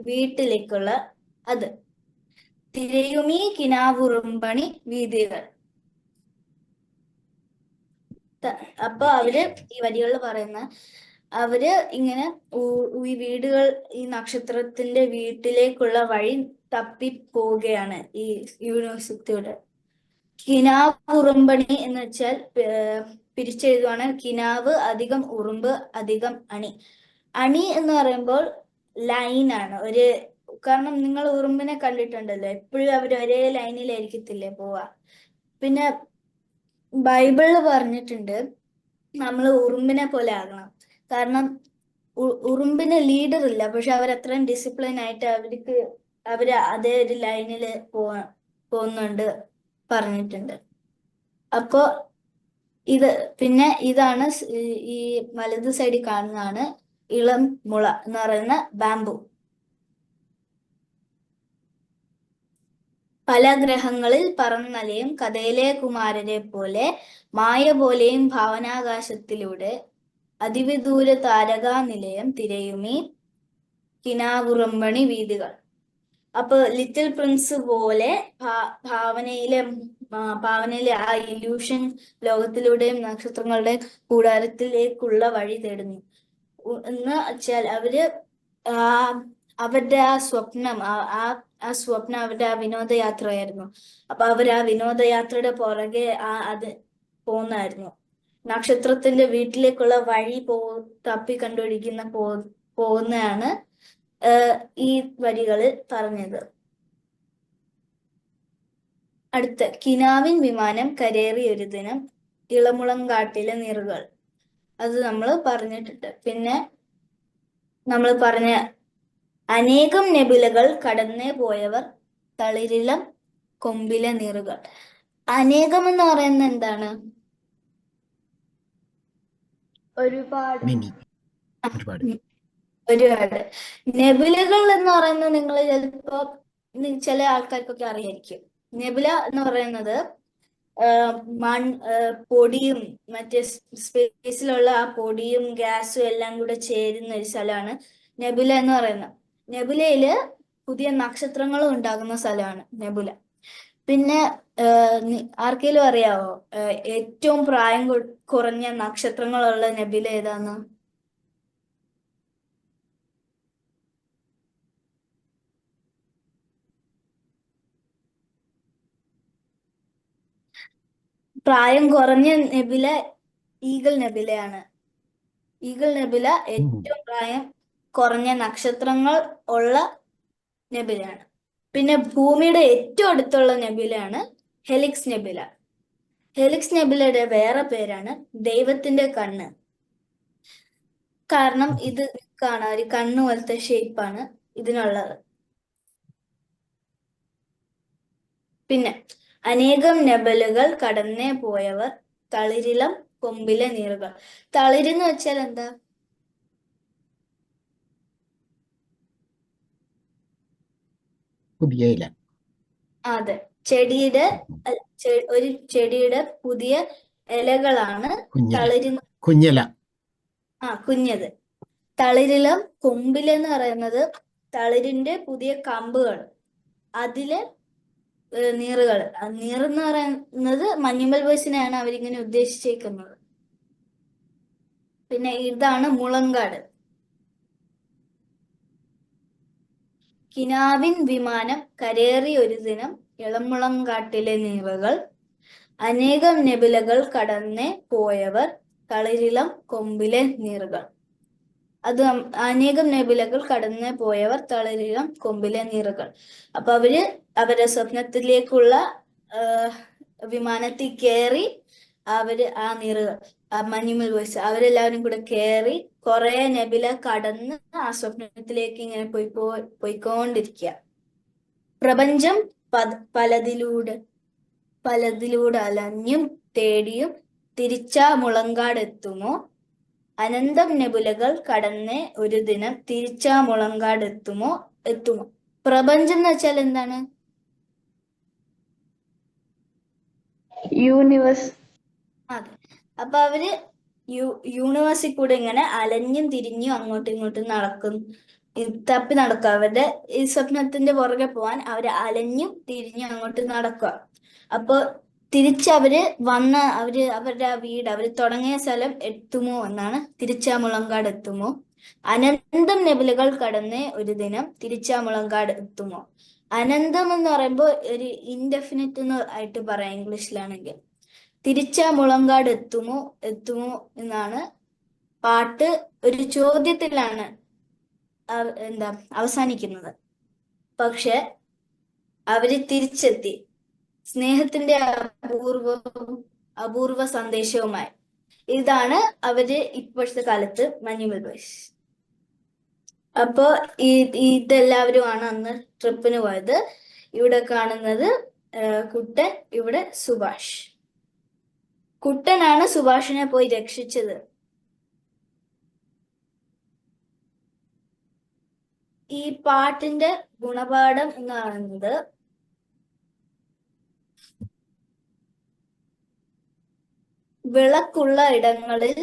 വീട്ടിലേക്കുള്ള അത്. തിരയുമീ കിനാവുറുമ്പണി വീഥികൾ. അപ്പൊ അവര് ഈ വരികളിൽ പറയുന്ന ഇങ്ങനെ ഈ വീടുകൾ, ഈ നക്ഷത്രത്തിന്റെ വീട്ടിലേക്കുള്ള വഴി തപ്പി പോവുകയാണ് ഈ യൂണിവേഴ്സിറ്റിയുടെ. കിനാവുറുമ്പണി എന്ന് വെച്ചാൽ പിരിച്ചെഴുതുവാണ് കിനാവ് അധികം ഉറുമ്പ് അധികം അണി. അണി എന്ന് പറയുമ്പോൾ ലൈനാണ്. കാരണം നിങ്ങൾ ഉറുമ്പിനെ കണ്ടിട്ടുണ്ടല്ലോ, എപ്പോഴും അവർ ഒരേ ലൈനിലായിരിക്കത്തില്ലേ പോവാ. പിന്നെ ബൈബിളിൽ പറഞ്ഞിട്ടുണ്ട് നമ്മൾ ഉറുമ്പിനെ പോലെ ആകണം. കാരണം ഉറുമ്പിന് ലീഡർ ഇല്ല, പക്ഷെ അവരത്രയും ഡിസിപ്ലിൻ ആയിട്ട് അവര് അതേ ഒരു ലൈനില് പോകുന്നുണ്ട് പറഞ്ഞിട്ടുണ്ട്. അപ്പോ പിന്നെ ഇതാണ് ഈ വലത് സൈഡിൽ കാണുന്നതാണ് ഇളം മുള എന്ന് പറയുന്ന ബാംബു. പല ഗ്രഹങ്ങളിൽ പറന്നലയും കഥയിലെ കുമാരരെ പോലെ മായ പോലെയും ഭാവനാകാശത്തിലൂടെ അതിവിദൂര താരകാനിലയം തിരയുമീ കിനാവുറമ്പണി വീഥികൾ. അപ്പൊ ലിറ്റിൽ പ്രിൻസ് പോലെ ഭാവനയിലെ ആ ഇല്യൂഷൻ ലോകത്തിലൂടെയും നക്ഷത്രങ്ങളുടെയും കൂടാരത്തിലേക്കുള്ള വഴി തേടുന്നു എന്ന് വെച്ചാൽ അവരുടെ ആ സ്വപ്നം അവരുടെ ആ വിനോദയാത്രയായിരുന്നു. അപ്പൊ ആ വിനോദയാത്രയുടെ പുറകെ അത് പോകുന്നായിരുന്നു. നക്ഷത്രത്തിന്റെ വീട്ടിലേക്കുള്ള വഴി തപ്പി കണ്ടുപിടിക്കുന്ന പോകുന്നതാണ് ഈ വരികളിൽ പറഞ്ഞത്. അടുത്ത കിനാവിൻ വിമാനം കരേറി ഒരു ദിനം ഇളമുളങ്കാട്ടിലെ നിറുകൾ. അത് നമ്മൾ പറഞ്ഞിട്ടുണ്ട്. പിന്നെ നമ്മൾ പറഞ്ഞ അനേകം നെബുലകൾ കടന്നേ പോയവർ തളിരിളം കൊമ്പിലെ നിറുകൾ. അനേകം എന്ന് പറയുന്നത് എന്താണ്? ഒരുപാട്. നെബുലകൾ എന്ന് പറയുന്നത് നിങ്ങൾ ചിലപ്പോ ചില ആൾക്കാർക്കൊക്കെ അറിയായിരിക്കും. നെബുല എന്ന് പറയുന്നത് പൊടിയും മറ്റേ സ്പേസിലുള്ള ആ പൊടിയും ഗ്യാസും എല്ലാം കൂടെ ചേരുന്ന ഒരു സ്ഥലമാണ് നെബുല എന്ന് പറയുന്നത്. നെബുലയില് പുതിയ നക്ഷത്രങ്ങളും ഉണ്ടാകുന്ന സ്ഥലമാണ് നെബുല. പിന്നെ ആർക്കെങ്കിലും അറിയാവോ ഏറ്റവും പ്രായം കുറഞ്ഞ നക്ഷത്രങ്ങളുള്ള നെബുല ഏതാന്ന്? പ്രായം കുറഞ്ഞ നെബുല ഈഗിൾ നെബുലയാണ്. ഈഗിൾ നെബുല ഏറ്റവും പ്രായം കുറഞ്ഞ നക്ഷത്രങ്ങൾ ഉള്ള നെബുലയാണ്. പിന്നെ ഭൂമിയുടെ ഏറ്റവും അടുത്തുള്ള നെബുലയാണ് ഹെലിക്സ് നെബുല. ഹെലിക്സ് നെബുലയുടെ വേറെ പേരാണ് ദൈവത്തിന്റെ കണ്ണ്. കാരണം ഇത് കാണാൻ ഒരു കണ്ണ് പോലത്തെ ഷേപ്പാണ് ഇതിനുള്ളത്. പിന്നെ അനേകം നെബലുകൾ കടന്നേ പോയവർ തളിരിളം കൊമ്പിലെ നീറുകൾ. തളിരെന്ന് വെച്ചാൽ എന്താ? പുതിയ ഇല. അതെ, ചെടിയുടെ ഒരു ചെടിയുടെ പുതിയ ഇലകളാണ് കുഞ്ഞില. തളിര്. കുഞ്ഞില. കുഞ്ഞത്. തളിരിളം കൊമ്പിലെന്ന് പറയുന്നത് തളിരിന്റെ പുതിയ കമ്പുകൾ, അതിലെ നീറുകൾ. നീറെന്ന് പറയുന്നത് മഞ്ഞുമൽ ബോയ്സിനെയാണ് അവരിങ്ങനെ ഉദ്ദേശിച്ചേക്കുന്നത്. പിന്നെ ഇതാണ് മുളങ്കാട്. കിനാവിൻ വിമാനം കരേറി ഒരു ദിനം ഇളമുളങ്കാട്ടിലെ നീറുകൾ. അനേകം നെബുലകൾ കടന്നേ പോയവർ തളിരിളം കൊമ്പിലെ നീറുകൾ. അത് അനേകം നെബുലകൾ കടന്നേ പോയവർ തളിരിളം കൊമ്പിലെ നീറുകൾ. അപ്പൊ അവര് അവരുടെ സ്വപ്നത്തിലേക്കുള്ള വിമാനത്തിൽ കയറി അവര് ആ നീറുകൾ, മഞ്ഞുമൽ ബോയ്സ് അവരെല്ലാവരും കൂടെ കയറി കുറെ നെബുല കടന്ന് ആ സ്വപ്നത്തിലേക്ക് ഇങ്ങനെ പോയിക്കൊണ്ടിരിക്കുക. പ്രപഞ്ചം പലതിലൂടെ അലഞ്ഞും തേടിയും തിരിച്ചാ മുളങ്കാടെത്തുമോ? അനന്തം നെബുലകൾ കടന്നേ ഒരു ദിനം തിരിച്ചാ മുളങ്കാടെത്തുമോ? പ്രപഞ്ചം എന്ന് വെച്ചാൽ എന്താണ്? യൂണിവേഴ്സ്. അതെ. അപ്പൊ അവര് യൂണിവേഴ്സിൽ കൂടെ ഇങ്ങനെ അലഞ്ഞും തിരിഞ്ഞും അങ്ങോട്ടും ഇങ്ങോട്ടും തപ്പി നടക്കുക. അവരുടെ ഈ സ്വപ്നത്തിന്റെ പുറകെ പോവാൻ അവര് അലഞ്ഞും തിരിഞ്ഞും അങ്ങോട്ട് നടക്കുക. അപ്പൊ തിരിച്ചവര് അവരുടെ ആ വീട് അവര് തുടങ്ങിയ സ്ഥലം എത്തുമോ എന്നാണ്. തിരിച്ചാ മുളങ്കാട് എത്തുമോ? അനന്തം നെബുലകൾ കടന്നേ ഒരു ദിനം തിരിച്ചാ മുളങ്കാട് എത്തുമോ? അനന്തം എന്ന് പറയുമ്പോൾ ഒരു ഇൻഡെഫിനിറ്റ് ആയിട്ട് പറയാം ഇംഗ്ലീഷിലാണെങ്കിൽ. തിരിച്ചാ മുളങ്കാട് എത്തുമോ എന്നാണ് പാട്ട് ഒരു ചോദ്യത്തിലാണ് അവസാനിക്കുന്നത്. പക്ഷെ അവര് തിരിച്ചെത്തി സ്നേഹത്തിന്റെ അപൂർവ സന്ദേശവുമായി. ഇതാണ് അവര് ഇപ്പോഴത്തെ കാലത്ത് മഞ്ഞുമൽ ബോയ്സ്. അപ്പോ ഇതെല്ലാവരുമാണ് അന്ന് ട്രിപ്പിന് പോയത്. ഇവിടെ കാണുന്നത് കുട്ടൻ, ഇവിടെ സുഭാഷ്. കുട്ടനാണ് സുഭാഷിനെ പോയി രക്ഷിച്ചത്. ഈ പാട്ടിന്റെ ഗുണപാഠം എന്ന് പറയുന്നത് വിളക്കുള്ള ഇടങ്ങളിൽ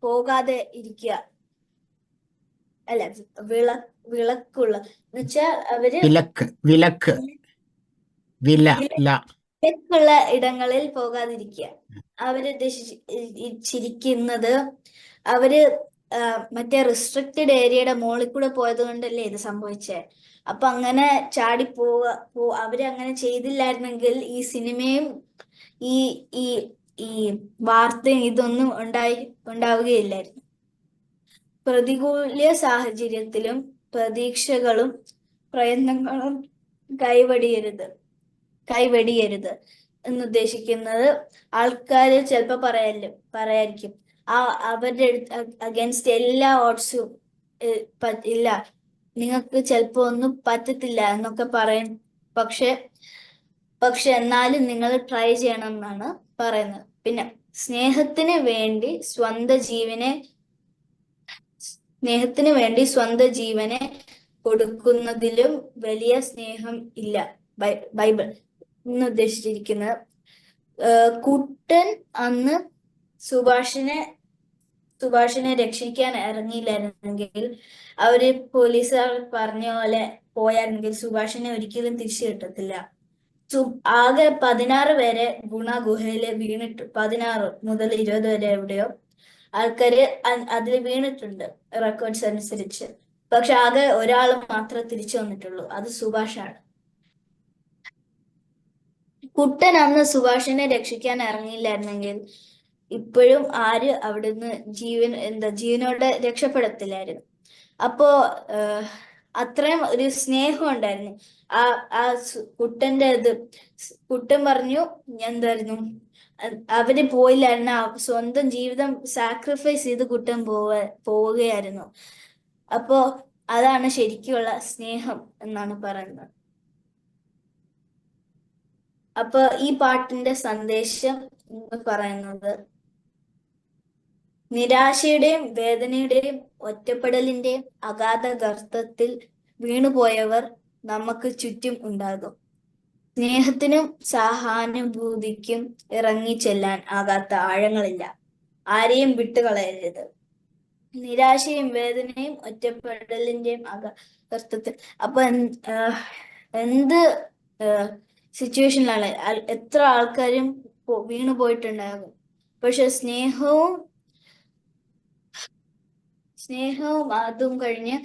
പോകാതെ ഇരിക്കുക. അല്ല, വിളക്കുള്ള എന്ന് വെച്ചാൽ അവര് വിലക്കുള്ള ഇടങ്ങളിൽ പോകാതിരിക്കുക. അവരുദ്ദേശിച്ചിരിക്കുന്നത് അവര് മറ്റേ റിസ്ട്രിക്റ്റഡ് ഏരിയയുടെ മുകളിൽ കൂടെ പോയത് കൊണ്ടല്ലേ ഇത് സംഭവിച്ചേ. അപ്പൊ അങ്ങനെ ചാടി അവര് അങ്ങനെ ചെയ്തില്ലായിരുന്നെങ്കിൽ ഈ സിനിമയും ഈ ഈ വാർത്തയും ഇതൊന്നും ഉണ്ടാവുകയില്ലായിരുന്നു. പ്രതികൂല സാഹചര്യത്തിലും പ്രതീക്ഷകളും പ്രയത്നങ്ങളും കൈവെടിയരുത് എന്നുദ്ദേശിക്കുന്നത് ആൾക്കാര് ചിലപ്പോ പറയായിരിക്കും അവരുടെ അഗൻസ്റ്റ് എല്ലാ ഓഡ്സും ഇല്ല, നിങ്ങൾക്ക് ചിലപ്പോ ഒന്നും പറ്റത്തില്ല എന്നൊക്കെ പറയും. പക്ഷെ എന്നാലും നിങ്ങൾ ട്രൈ ചെയ്യണം എന്നാണ് പറയുന്നത്. പിന്നെ സ്നേഹത്തിന് വേണ്ടി സ്വന്തം ജീവനെ കൊടുക്കുന്നതിലും വലിയ സ്നേഹം ഇല്ല. ബൈബിൾ എന്ന് ഉദ്ദേശിച്ചിരിക്കുന്നത് കുട്ടൻ അന്ന് സുഭാഷിനെ രക്ഷിക്കാൻ ഇറങ്ങിയില്ലായിരുന്നെങ്കിൽ, അവര് പോലീസുകാർ പറഞ്ഞ പോലെ പോയായിരുന്നെങ്കിൽ സുഭാഷിനെ ഒരിക്കലും തിരിച്ചു കിട്ടത്തില്ല. ആകെ 16 പേരെ ഗുഹയില് വീണിട്ട്, 16 മുതൽ 20 വരെ എവിടെയോ ആൾക്കാര് അതിൽ വീണിട്ടുണ്ട് റെക്കോർഡ്സ് അനുസരിച്ച്. പക്ഷെ ആകെ ഒരാൾ മാത്രമേ തിരിച്ചു വന്നിട്ടുള്ളൂ, അത് സുഭാഷാണ്. കുട്ടൻ അന്ന് സുഭാഷിനെ രക്ഷിക്കാൻ ഇറങ്ങിയില്ലായിരുന്നെങ്കിൽ ഇപ്പോഴും ആര് അവിടുന്ന് ജീവനോടെ രക്ഷപ്പെടത്തില്ലായിരുന്നു. അപ്പോ അത്രയും ഒരു സ്നേഹം ഉണ്ടായിരുന്നു. ആ ആ കുട്ടന്റെ കുട്ടൻ പറഞ്ഞു എന്തായിരുന്നു, അവര് പോയില്ലായിരുന്നു, സ്വന്തം ജീവിതം സാക്രിഫൈസ് ചെയ്ത് കുട്ടൻ പോവുകയായിരുന്നു. അപ്പോ അതാണ് ശരിക്കുള്ള സ്നേഹം എന്നാണ് പറയുന്നത്. അപ്പൊ ഈ പാട്ടിന്റെ സന്ദേശം എന്ന് പറയുന്നത്, നിരാശയുടെയും വേദനയുടെയും ഒറ്റപ്പെടലിന്റെയും അഗാധ ഗർത്തത്തിൽ വീണുപോയവർ നമുക്ക് ചുറ്റും ഉണ്ടാകും. സ്നേഹത്തിനും സഹാനുഭൂതിക്കും ഇറങ്ങിച്ചെല്ലാൻ ആകാത്ത ആഴങ്ങളില്ല. ആരെയും വിട്ടുകളയരുത്. നിരാശയും വേദനയും ഒറ്റപ്പെടലിന്റെയും ഗർത്തത്തിൽ. അപ്പൊ എന്ത് സിറ്റുവേഷനിലാണ് എത്ര ആൾക്കാരും വീണു പോയിട്ടുണ്ടാകും. പക്ഷെ സ്നേഹവും അതും കഴിഞ്ഞ്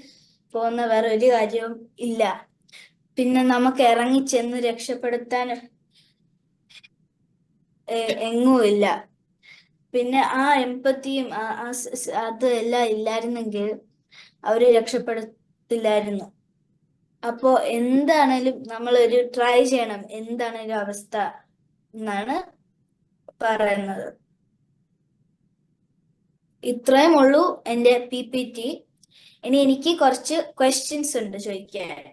പോകുന്ന വേറെ ഒരു കാര്യവും ഇല്ല. പിന്നെ നമുക്ക് ഇറങ്ങിച്ചെന്ന് രക്ഷപ്പെടുത്താൻ എങ്ങുമില്ല. പിന്നെ ആ എമ്പത്തിയും അത് എല്ലാം ഇല്ലായിരുന്നെങ്കിൽ അവര് രക്ഷപ്പെടത്തില്ലായിരുന്നു. അപ്പോ എന്താണേലും നമ്മൾ ഒരു ട്രൈ ചെയ്യണം, എന്താണേലും അവസ്ഥ എന്നാണ് പറയുന്നത്. ഇത്രയും ഉള്ളൂ എൻ്റെ PPT. ഇനി എനിക്ക് കുറച്ച് ക്വസ്റ്റ്യൻസ് ഉണ്ട് ചോദിക്കാൻ.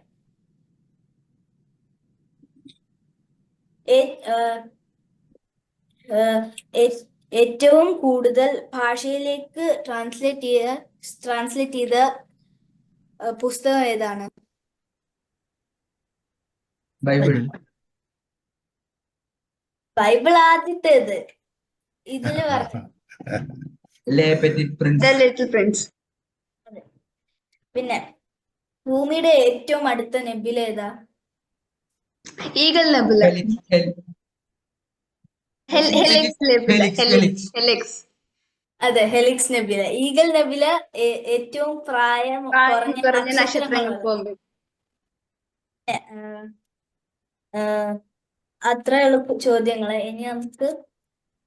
ഏറ്റവും കൂടുതൽ ഭാഷയിലേക്ക് ട്രാൻസ്ലേറ്റ് ചെയ്ത പുസ്തകം ഏതാണ്? ബൈബിൾ. ബൈബിൾ ആദ്യത്തേത്. ഇതില് പറഞ്ഞു. Le Petit Prince. The Little Prince. പിന്നെ ഭൂമിയുടെ ഏറ്റവും അടുത്ത നെബുല ഏതാ? Eagle Nebula. Helix Nebula. Helix. അതെ, ഹെലിക്സ് നെബുല. ഈഗൽ നെബുല ഏറ്റവും പ്രായം കുറഞ്ഞ നക്ഷത്രങ്ങളുള്ളത്. അത്രയുള്ള ചോദ്യങ്ങള്. ഇനി നമുക്ക്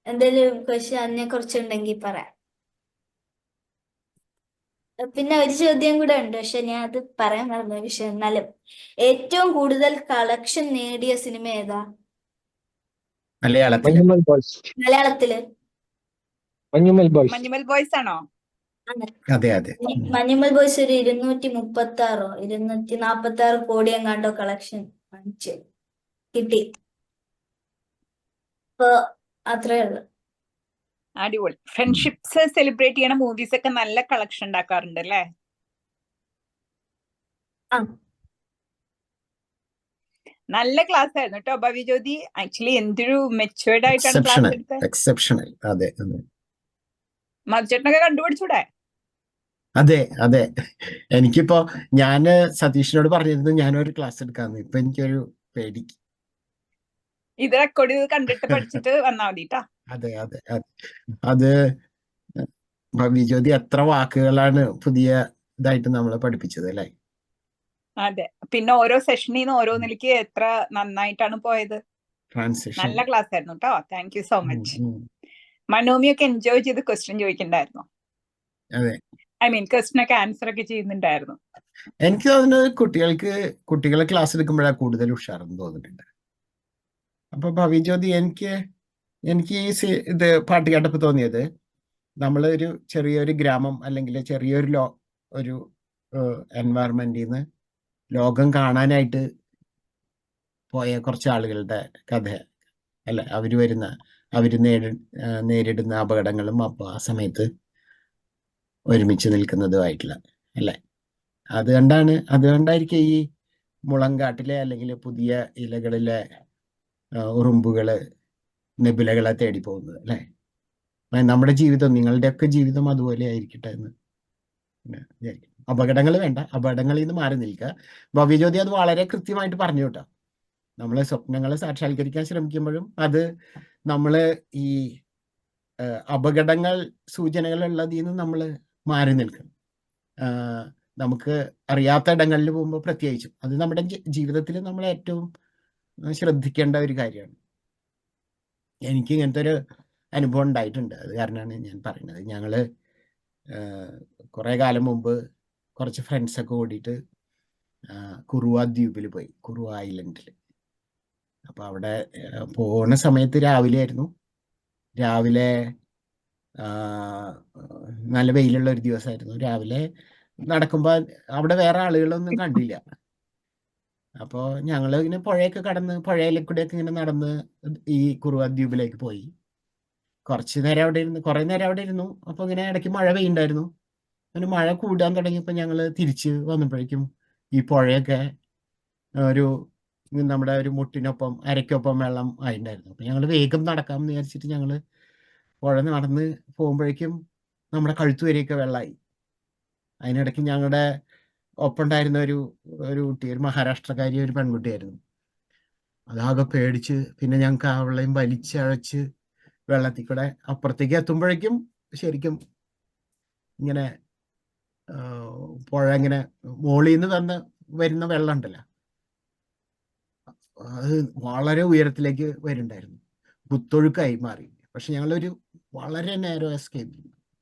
എന്തെങ്കിലും ക്വസ്റ്റ്യൻ അതിനെ കുറിച്ചുണ്ടെങ്കിൽ പറയാം. പിന്നെ ഒരു ചോദ്യം കൂടെ ഉണ്ട്, പക്ഷെ ഞാൻ അത് പറയാൻ മറന്ന വിഷയം. എന്നാലും ഏറ്റവും കൂടുതൽ കളക്ഷൻ നേടിയ സിനിമ ഏതാ മലയാളത്തില്? മലയാളത്തില്? മഞ്ഞുമൽ ബോയ്സ് ആണോ? അതെ അതെ. മഞ്ഞുമൽ ബോയ്സ് ഒരു 246 കോടി എങ്ങാണ്ടോ കളക്ഷൻ കിട്ടി. അപ്പൊ അത്രേ ഉള്ളു. അടിപൊളി. ഫ്രണ്ട്ഷിപ്സ് സെലിബ്രേറ്റ് ചെയ്യണ മൂവീസ് ഒക്കെ നല്ല കളക്ഷൻ ഉണ്ടാക്കാറുണ്ട് അല്ലേ? നല്ല ക്ലാസ് ആയിരുന്നു കേട്ടോ ഭവ്യ ജ്യോതി. ആക്ച്വലി എന്തൊരു മെച്ചുവേർഡ് ആയിട്ടാണ് ക്ലാസ് എടുത്തത്. എക്സെപ്ഷണൽ. അതെ മധുചേട്ടനൊക്കെ കണ്ടുപിടിച്ചൂടെ? അതെ അതെ. എനിക്കിപ്പോ ഞാന് സതീഷിനോട് പറഞ്ഞിരുന്നു ഞാനൊരു ക്ലാസ് എടുക്കാന്ന്. ഇപ്പൊ എനിക്കൊരു പേടി. ഇത് റെക്കോർഡ് ചെയ്ത് കണ്ടിട്ട് പഠിച്ചിട്ട് വന്നാ മതി ട്ടാ. അതെ അതെ അതെ. അത് ഭവ്യ ജ്യോതി എത്ര വാക്കുകളാണ് പുതിയ ഇതായിട്ട് നമ്മളെ പഠിപ്പിച്ചത് അല്ലേ? അതെ. പിന്നെ ഓരോ സെഷനിൽ നിന്ന് ഓരോന്നിലേക്ക് എത്ര നന്നായിട്ടാണ് പോയത്. ട്രാൻസിഷൻ. നല്ല ക്ലാസ് ആയിരുന്നു കേട്ടോ. Thank you so much. മനോമിയൊക്കെ എൻജോയ് ചെയ്ത് ക്വസ്റ്റ്യൻ ചോദിക്കണ്ടായിരുന്നു. അതെ. ഐ മീൻ ക്വസ്റ്റ്യൻ ഒക്കെ ആൻസർ ഒക്കെ ചെയ്യുന്നുണ്ടായിരുന്നു. എനിക്ക് തോന്നുന്നത് കുട്ടികളെ ക്ലാസ് എടുക്കുമ്പോഴാണ് കൂടുതൽ ഉഷാറെന്ന് തോന്നുന്നുണ്ട്. അപ്പൊ ഭവ്യ ജ്യോതി എനിക്ക് ഈ ഇത് പാട്ട് കേട്ടപ്പോൾ തോന്നിയത്, നമ്മളൊരു ചെറിയൊരു ഗ്രാമം അല്ലെങ്കിൽ ചെറിയൊരു ഒരു എൻവയറമെന്റിൽ നിന്ന് ലോകം കാണാനായിട്ട് പോയ കുറച്ച് ആളുകളുടെ കഥ അല്ലെ? അവര് നേരിടുന്ന അപകടങ്ങളും അപ്പോൾ ആ സമയത്ത് ഒരുമിച്ച് നിൽക്കുന്നതുമായിട്ടുള്ള അല്ലെ? അതുകൊണ്ടായിരിക്കും ഈ മുളങ്കാട്ടിലെ അല്ലെങ്കിൽ പുതിയ ഇലകളിലെ ഉറുമ്പുകള് നെബുലകളെ തേടി പോകുന്നത് അല്ലെ? നമ്മുടെ ജീവിതം, നിങ്ങളുടെയൊക്കെ ജീവിതം അതുപോലെ ആയിരിക്കട്ടെ എന്ന് വിചാരിക്കും. അപകടങ്ങൾ വേണ്ട, അപകടങ്ങളിൽ നിന്ന് മാറി നിൽക്കുക. ഭവ്യജ്യോതി അത് വളരെ കൃത്യമായിട്ട് പറഞ്ഞു കേട്ടോ. നമ്മളെ സ്വപ്നങ്ങളെ സാക്ഷാത്കരിക്കാൻ ശ്രമിക്കുമ്പോഴും അത് നമ്മള് ഈ അപകടങ്ങൾ സൂചനകളുള്ളതിൽ നിന്ന് നമ്മൾ മാറി നിൽക്കണം. നമുക്ക് അറിയാത്ത ഇടങ്ങളിൽ പോകുമ്പോൾ പ്രത്യേകിച്ചും അത് നമ്മുടെ ജീവിതത്തിൽ നമ്മൾ ഏറ്റവും ശ്രദ്ധിക്കേണ്ട ഒരു കാര്യമാണ്. എനിക്ക് ഇങ്ങനത്തെ ഒരു അനുഭവം ഉണ്ടായിട്ടുണ്ട്. അത് കാരണമാണ് ഞാൻ പറയുന്നത്. ഞങ്ങള് കുറെ കാലം മുമ്പ് കുറച്ച് ഫ്രണ്ട്സൊക്കെ കൂടിയിട്ട് കുറുവ ദ്വീപിൽ പോയി, കുറുവ ഐലൻഡിൽ. അപ്പോൾ അവിടെ പോകുന്ന സമയത്ത് രാവിലെ ആയിരുന്നു. രാവിലെ നല്ല വെയിലുള്ള ഒരു ദിവസമായിരുന്നു. രാവിലെ നടക്കുമ്പോൾ അവിടെ വേറെ ആളുകളൊന്നും കണ്ടില്ല. അപ്പോൾ ഞങ്ങൾ ഇങ്ങനെ പുഴയൊക്കെ കടന്ന് പുഴയിലെ കൂടെയൊക്കെ ഇങ്ങനെ നടന്ന് ഈ കുറുവ ദ്വീപിലേക്ക് പോയി. കുറച്ച് നേരം അവിടെ ഇരുന്നു, കുറേ നേരം അവിടെ ഇരുന്നു. അപ്പോൾ ഇങ്ങനെ ഇടയ്ക്ക് മഴ പെയ്യുണ്ടായിരുന്നു. അങ്ങനെ മഴ കൂടാൻ തുടങ്ങിയപ്പോൾ ഞങ്ങൾ തിരിച്ച് വന്നപ്പോഴേക്കും ഈ പുഴയൊക്കെ ഒരു നമ്മുടെ ഒരു മുട്ടിനൊപ്പം അരയ്ക്കൊപ്പം വെള്ളം ആയിട്ടുണ്ടായിരുന്നു. അപ്പോൾ ഞങ്ങൾ വേഗം നടക്കാമെന്ന് വിചാരിച്ചിട്ട് ഞങ്ങൾ പുഴ നടന്ന് പോകുമ്പോഴേക്കും നമ്മുടെ കഴുത്ത് വരെയൊക്കെ വെള്ളമായി. അതിനിടയ്ക്ക് ഞങ്ങളുടെ ഒപ്പം ഉണ്ടായിരുന്ന ഒരു കുട്ടി, ഒരു മഹാരാഷ്ട്രക്കാരി, ഒരു പെൺകുട്ടിയായിരുന്നു. അതാകെ പേടിച്ച് പിന്നെ ഞങ്ങൾക്ക് അവളെയും വലിച്ചഴച്ച് വെള്ളത്തിൽ കൂടെ അപ്പുറത്തേക്ക് എത്തുമ്പോഴേക്കും ശരിക്കും ഇങ്ങനെ പുഴ ഇങ്ങനെ മുകളിൽ നിന്ന് വരുന്ന വെള്ളം ഉണ്ടല്ലോ, അത് വളരെ ഉയരത്തിലേക്ക് വരുന്നുണ്ടായിരുന്നു. കുത്തൊഴുക്കായി മാറി. പക്ഷെ ഞങ്ങളൊരു വളരെ നേരോ എസ്കേപ്പ്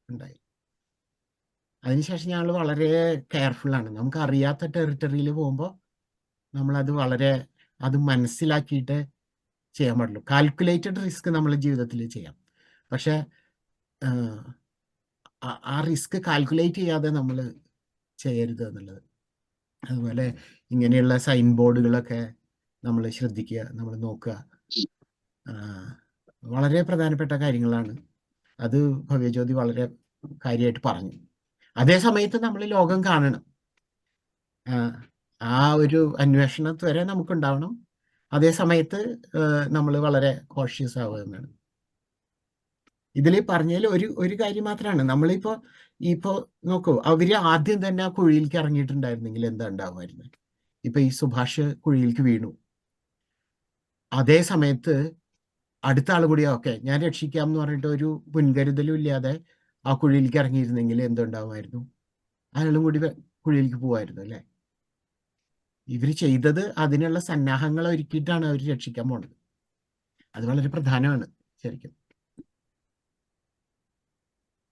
ഉണ്ടായി. അതിനുശേഷം ഞങ്ങൾ വളരെ കെയർഫുള്ളാണ്. നമുക്ക് അറിയാത്ത ടെറിട്ടറിയിൽ പോകുമ്പോൾ നമ്മളത് അത് മനസ്സിലാക്കിയിട്ട് ചെയ്യാൻ പാടുള്ളൂ. കാൽക്കുലേറ്റഡ് റിസ്ക് നമ്മൾ ജീവിതത്തിൽ ചെയ്യാം, പക്ഷെ ആ റിസ്ക് കാൽക്കുലേറ്റ് ചെയ്യാതെ നമ്മൾ ചെയ്യരുത് എന്നുള്ളത്. അതുപോലെ ഇങ്ങനെയുള്ള സൈൻ ബോർഡുകളൊക്കെ നമ്മൾ ശ്രദ്ധിക്കുക, നമ്മൾ നോക്കുക. വളരെ പ്രധാനപ്പെട്ട കാര്യങ്ങളാണ്. അത് ഭവ്യജ്യോതി വളരെ കാര്യമായിട്ട് പറഞ്ഞു. അതേ സമയത്ത് നമ്മൾ ലോകം കാണണം. ആ ഒരു അന്വേഷണത്ത് വരെ നമുക്കുണ്ടാവണം. അതേ സമയത്ത് നമ്മൾ വളരെ കോഷ്യസ് ആവുക എന്നാണ്. ഇതിൽ പറഞ്ഞതിൽ ഒരു കാര്യം മാത്രമാണ്. ഇപ്പോൾ നോക്കൂ, അവര് ആദ്യം തന്നെ ആ കുഴിയിലേക്ക് ഇറങ്ങിയിട്ടുണ്ടായിരുന്നെങ്കിൽ എന്താ ഉണ്ടാവുമായിരുന്നു? ഇപ്പൊ ഈ സുഭാഷ് കുഴിയിലേക്ക് വീണു. അതേ സമയത്ത് അടുത്ത ആൾ കൂടി ഓക്കെ ഞാൻ രക്ഷിക്കാം എന്ന് പറഞ്ഞിട്ട് ഒരു മുൻകരുതലും ഇല്ലാതെ ആ കുഴിയിലേക്ക് ഇറങ്ങിയിരുന്നെങ്കിൽ എന്തുണ്ടാവുമായിരുന്നു? അയാളും കൂടി കുഴിയിലേക്ക് പോവായിരുന്നു അല്ലേ? ഇവർ ചെയ്തത് അതിനുള്ള സന്നാഹങ്ങൾ ഒരുക്കിയിട്ടാണ് അവർ രക്ഷിക്കാൻ പോണത്. അത് വളരെ പ്രധാനമാണ് ശരിക്കും.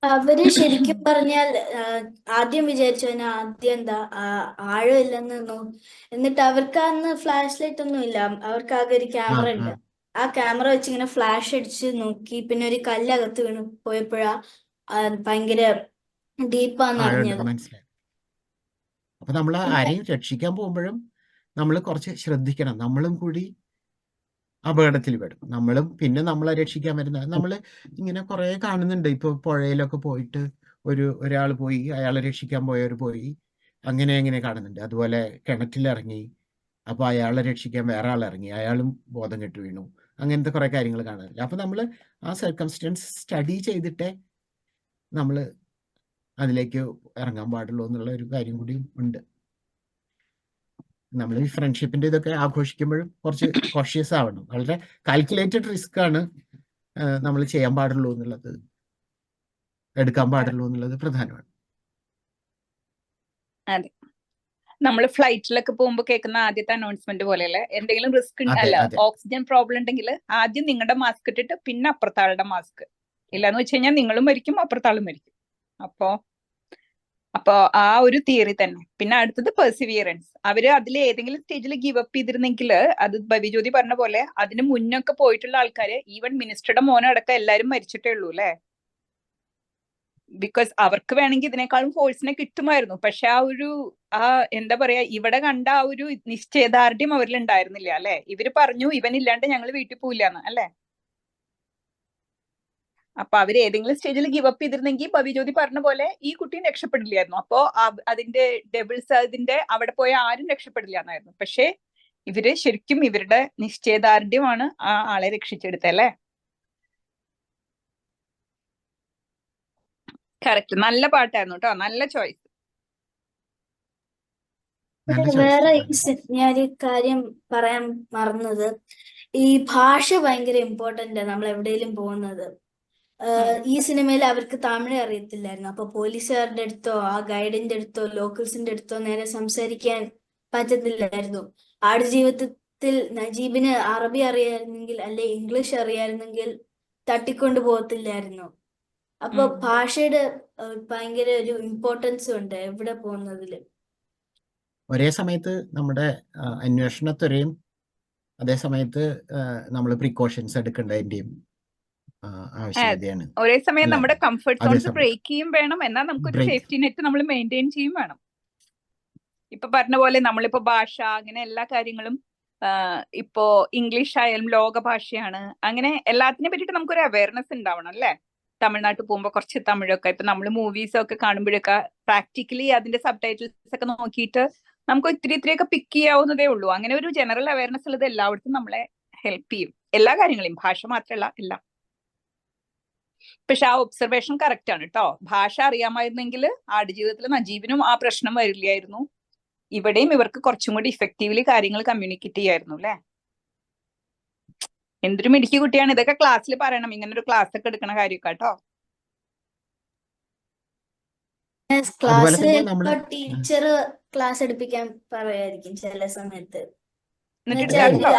അവര് ശരിക്കും പറഞ്ഞാൽ ആദ്യം വിചാരിച്ചു ആദ്യം എന്താ ആഴമില്ലെന്ന് എന്നിട്ട് അവർക്ക് അന്ന് ഫ്ലാഷ് ലൈറ്റ് ഒന്നും ഇല്ല. അവർക്ക് ആകെ ഒരു ക്യാമറ ഉണ്ട്. ആ ക്യാമറ വെച്ച് ഇങ്ങനെ ഫ്ലാഷ് അടിച്ച് നോക്കി. പിന്നെ ഒരു കല്ലകത്ത് വീണ് പോയപ്പോഴാ ഭയങ്കര ഡീപ്പാന്ന് അറിഞ്ഞത്. മനസ്സിലായി. അപ്പൊ നമ്മൾ ആരെയും രക്ഷിക്കാൻ പോകുമ്പോഴും നമ്മൾ കുറച്ച് ശ്രദ്ധിക്കണം. നമ്മളും കൂടി അപകടത്തിൽ പെടും. പിന്നെ നമ്മളെ രക്ഷിക്കാൻ വരുന്ന നമ്മൾ ഇങ്ങനെ കുറെ കാണുന്നുണ്ട്. ഇപ്പൊ പുഴയിലൊക്കെ പോയിട്ട് ഒരാൾ പോയി, അയാളെ രക്ഷിക്കാൻ പോയവർ പോയി, അങ്ങനെ കാണുന്നുണ്ട്. അതുപോലെ കിണറ്റിലിറങ്ങി, അപ്പൊ അയാളെ രക്ഷിക്കാൻ വേറെ ആൾ ഇറങ്ങി, അയാളും ബോധം കെട്ട് വീണു. അങ്ങനത്തെ കുറെ കാര്യങ്ങൾ കാണാറില്ല. അപ്പൊ നമ്മൾ ആ സർക്കംസ്റ്റൻസ് സ്റ്റഡി ചെയ്തിട്ടേ നമ്മൾ അതിലേക്ക് ഇറങ്ങാൻ പാടുള്ളൂ എന്നുള്ള ഒരു കാര്യം കൂടി ഉണ്ട്. നമ്മൾ ഈ ഫ്രണ്ട്ഷിപ്പിന്റെ ഇതൊക്കെ ആഘോഷിക്കുമ്പോഴും കുറച്ച് കോഷ്യസ് ആവണം. വളരെ കാൽക്കുലേറ്റഡ് റിസ്ക് ആണ് നമ്മൾ ചെയ്യാൻ പാടുള്ളൂ എന്നുള്ളത്, എടുക്കാൻ പാടുള്ളൂ എന്നുള്ളത് പ്രധാനമാണ്. അതെ, നമ്മൾ ഫ്ലൈറ്റിലൊക്കെ പോകുമ്പോൾ കേൾക്കുന്ന ആദ്യത്തെ അനൗൺസ്മെന്റ് പോലെയല്ലേ, എന്തെങ്കിലും റിസ്ക് അല്ല ഓക്സിജൻ പ്രോബ്ലം ഉണ്ടെങ്കിൽ ആദ്യം നിങ്ങളുടെ മാസ്ക് ഇട്ടിട്ട് പിന്നെ അപ്പുറത്താളുടെ മാസ്ക് ഇല്ലാന്ന് വെച്ച് കഴിഞ്ഞാൽ നിങ്ങളും മരിക്കും അപ്പുറത്താളും മരിക്കും. അപ്പോ ആ ഒരു തിയറി തന്നെ. പിന്നെ അടുത്തത് പെർസിവിയറൻസ്. അവര് അതിൽ ഏതെങ്കിലും സ്റ്റേജിൽ ഗിവ് അപ്പ് ചെയ്തിരുന്നെങ്കിൽ, അത് ഭവ്യജ്യോതി പറഞ്ഞ പോലെ അതിന് മുന്നൊക്കെ പോയിട്ടുള്ള ആൾക്കാര്, ഈവൻ മിനിസ്റ്ററുടെ മോനടക്കം എല്ലാരും മരിച്ചിട്ടേ ഉള്ളൂ അല്ലെ. ബിക്കോസ് അവർക്ക് വേണമെങ്കിൽ ഇതിനേക്കാളും ഫോഴ്സിനെ കിട്ടുമായിരുന്നു. പക്ഷെ എന്താ പറയാ, ഇവിടെ കണ്ട ആ ഒരു നിശ്ചയദാർഢ്യം അവരിൽ ഉണ്ടായിരുന്നില്ല അല്ലെ. ഇവര് പറഞ്ഞു ഇവനില്ലാണ്ട് ഞങ്ങൾ വീട്ടിൽ പോയില്ലാന്ന് അല്ലെ. അപ്പൊ അവര് ഏതെങ്കിലും സ്റ്റേജിൽ ഗിവ് അപ്പ് ചെയ്തിരുന്നെങ്കിൽ ഭവ്യജ്യോതി പറഞ്ഞ പോലെ ഈ കുട്ടിയും രക്ഷപ്പെടില്ലായിരുന്നു. അപ്പോ അതിന്റെ ഡെബിൾസ് അവിടെ പോയ ആരും രക്ഷപ്പെടില്ല എന്നായിരുന്നു. പക്ഷെ ഇവര് ശരിക്കും ഇവരുടെ നിശ്ചയദാർഢ്യമാണ് ആ ആളെ രക്ഷിച്ചെടുത്തല്ലേ. കറക്റ്റ്. നല്ല പാട്ടായിരുന്നു കേട്ടോ, നല്ല ചോയ്സ്. വേറെ ഞാനൊരു കാര്യം പറയാൻ മറന്നത്, ഈ ഭാഷ ഭയങ്കര ഇമ്പോർട്ടന്റ്. നമ്മൾ എവിടെയെങ്കിലും പോകുന്നത്, ഈ സിനിമയിൽ അവർക്ക് തമിഴ് അറിയത്തില്ലായിരുന്നു. അപ്പൊ പോലീസുകാരുടെ അടുത്തോ ആ ഗൈഡിന്റെ അടുത്തോ ലോക്കൽസിന്റെ അടുത്തോ നേരെ സംസാരിക്കാൻ പറ്റത്തില്ലായിരുന്നു. ആടുജീവിതത്തിൽ നജീബിന് അറബി അറിയായിരുന്നെങ്കിൽ അല്ലെ ഇംഗ്ലീഷ് അറിയായിരുന്നെങ്കിൽ തട്ടിക്കൊണ്ട് പോകത്തില്ലായിരുന്നു. അപ്പൊ ഭാഷയുടെ ഭയങ്കര ഒരു ഇമ്പോർട്ടൻസ് ഉണ്ട് എവിടെ പോകുന്നതില്. ഒരേ സമയത്ത് നമ്മുടെ അന്വേഷണത്വരെയും അതേ സമയത്ത് നമ്മൾ പ്രിക്കോഷൻസ് എടുക്കേണ്ടതിൻ്റെയും ആവശ്യകതയാണ് ഒരേ സമയം അല്ലേ? നമ്മുടെ കംഫർട്ട് അതേ സോൺസ് സമയം ബ്രേക്ക് ചെയ്യും വേണം, എന്നാൽ നമുക്കൊരു ബ്രേക്ക് സേഫ്റ്റി നെറ്റ് നമ്മൾ മെയിൻറ്റെയിൻ ചെയ്യും വേണം. ഇപ്പൊ പറഞ്ഞ പോലെ നമ്മളിപ്പോ ഭാഷ അങ്ങനെ എല്ലാ കാര്യങ്ങളും ഇപ്പോ ഇംഗ്ലീഷ് ആയാലും ലോക ഭാഷയാണ്, അങ്ങനെ എല്ലാത്തിനെ പറ്റിയിട്ട് നമുക്കൊരു അവയർനെസ് ഉണ്ടാവണം അല്ലെ. തമിഴ്നാട്ടിൽ പോകുമ്പോൾ കുറച്ച് തമിഴൊക്കെ ഇപ്പൊ നമ്മൾ മൂവീസ് ഒക്കെ കാണുമ്പോഴൊക്കെ പ്രാക്ടിക്കലി അതിന്റെ സബ് ടൈറ്റിൽസ് ഒക്കെ നോക്കിയിട്ട് നമുക്ക് ഇത്തിരിയൊക്കെ പിക്ക് ചെയ്യാവുന്നതേ ഉള്ളൂ. അങ്ങനെ ഒരു ജനറൽ അവയർനെസ് ഉള്ളത് എല്ലായിടത്തും നമ്മളെ ഹെൽപ്പ് ചെയ്യും, എല്ലാ കാര്യങ്ങളെയും, ഭാഷ മാത്രമല്ല എല്ലാം. പക്ഷെ ആ ഒബ്സർവേഷൻ കറക്റ്റ് ആണ് കേട്ടോ. ഭാഷ അറിയാമായിരുന്നെങ്കിൽ ആടുജീവിതത്തിൽ നജീബിനും ആ പ്രശ്നം വരില്ലായിരുന്നു. ഇവിടെയും ഇവർക്ക് കുറച്ചും കൂടി ഇഫക്റ്റീവ്ലി കാര്യങ്ങൾ കമ്മ്യൂണിക്കേറ്റ് ചെയ്യായിരുന്നു അല്ലെ. എന്തൊരു മിടുക്കി കുട്ടിയാണ്. ഇതൊക്കെ ക്ലാസ്സിൽ പറയണം, ഇങ്ങനെ ഒരു ക്ലാസ് ഒക്കെ എടുക്കണ കാര്യമൊക്കെ കേട്ടോ. അതുപോലെ ക്ലാസ്സിൽ തന്നെ നമ്മള് ടീച്ചർ ക്ലാസ് എടുപ്പിക്കാൻ പറയായിരിക്കും ചില സമയത്ത്. എന്നിട്ട് എന്നുവെച്ചാൽ എടുക്കാറുണ്ടോ?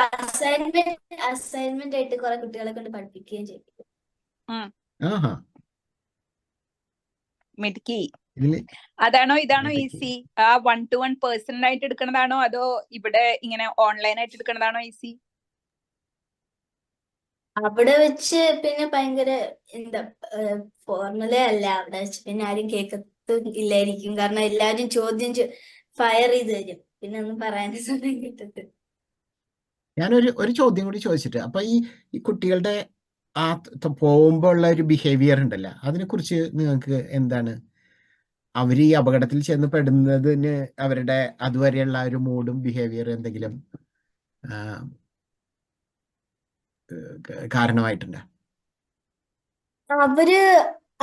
അസൈൻമെന്റ് ആയിട്ട് കുറെ കുട്ടികളെ കൊണ്ട് പഠിപ്പിക്കുകയും ചെയ്യും. ആഹാ മിടുക്കി. ഇതില് അതാണോ ഇതാണോ മിടുക്കി. ഈസി? ആ 1-to-1 പേഴ്സണൽ ആയിട്ട് എടുക്കണതാണോ അതോ ഇവിടെ ഇങ്ങനെ ഓൺലൈൻ ആയിട്ട് എടുക്കണതാണോ ഈസി? അവിടെ വെച്ച് പിന്നെ ഭയങ്കര എന്താ ഫോർമുല അല്ല, അവിടെ വെച്ച് പിന്നെ ആരും കേൾക്കത്തും ഇല്ലായിരിക്കും. കാരണം എല്ലാരും ചോദ്യം ഫയർ ചെയ്ത് തരും, പിന്നെ ഒന്നും പറയാൻ സമയം കിട്ടത്തില്ല. ഞാനൊരു ചോദ്യം കൂടി ചോദിച്ചിട്ട്, അപ്പൊ ഈ കുട്ടികളുടെ ആ പോകുമ്പോൾ ഉള്ള ഒരു ബിഹേവിയർ ഉണ്ടല്ലോ, അതിനെക്കുറിച്ച് നിങ്ങൾക്ക് എന്താണ്? അവർ ഈ അപകടത്തിൽ ചെന്ന് പെടുന്നതിന് അവരുടെ അതുവരെയുള്ള ഒരു മൂഡും ബിഹേവിയർ എന്തെങ്കിലും കാരണമായിട്ടുണ്ട്? അവര്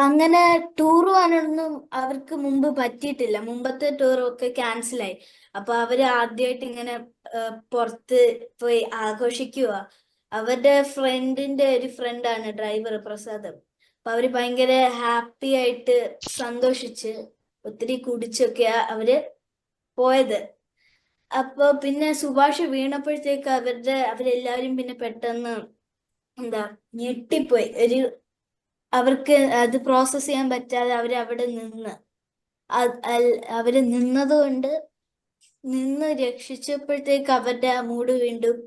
അങ്ങനെ ടൂർ പോകാനൊന്നും അവർക്ക് മുമ്പ് പറ്റിയിട്ടില്ല. മുമ്പത്തെ ടൂറൊക്കെ ക്യാൻസലായി. അപ്പൊ അവര് ആദ്യമായിട്ട് ഇങ്ങനെ പുറത്ത് പോയി ആഘോഷിക്കുക. അവരുടെ ഫ്രണ്ടിന്റെ ഒരു ഫ്രണ്ടാണ് ഡ്രൈവർ പ്രസാദ്. അപ്പൊ അവര് ഭയങ്കര ഹാപ്പി ആയിട്ട് സന്തോഷിച്ച് ഒത്തിരി കുടിച്ചൊക്കെയാ അവര് പോയത്. അപ്പൊ പിന്നെ സുഭാഷ് വീണപ്പോഴത്തേക്ക് അവരെല്ലാരും പിന്നെ പെട്ടെന്ന് എന്താ ഞെട്ടിപ്പോയി. അവർക്ക് അത് പ്രോസസ് ചെയ്യാൻ പറ്റാതെ അവരവിടെ അവര് നിന്നതുകൊണ്ട് നിന്ന് രക്ഷിച്ചപ്പോഴത്തേക്ക് അവരുടെ ആ മൂഡ് വീണ്ടും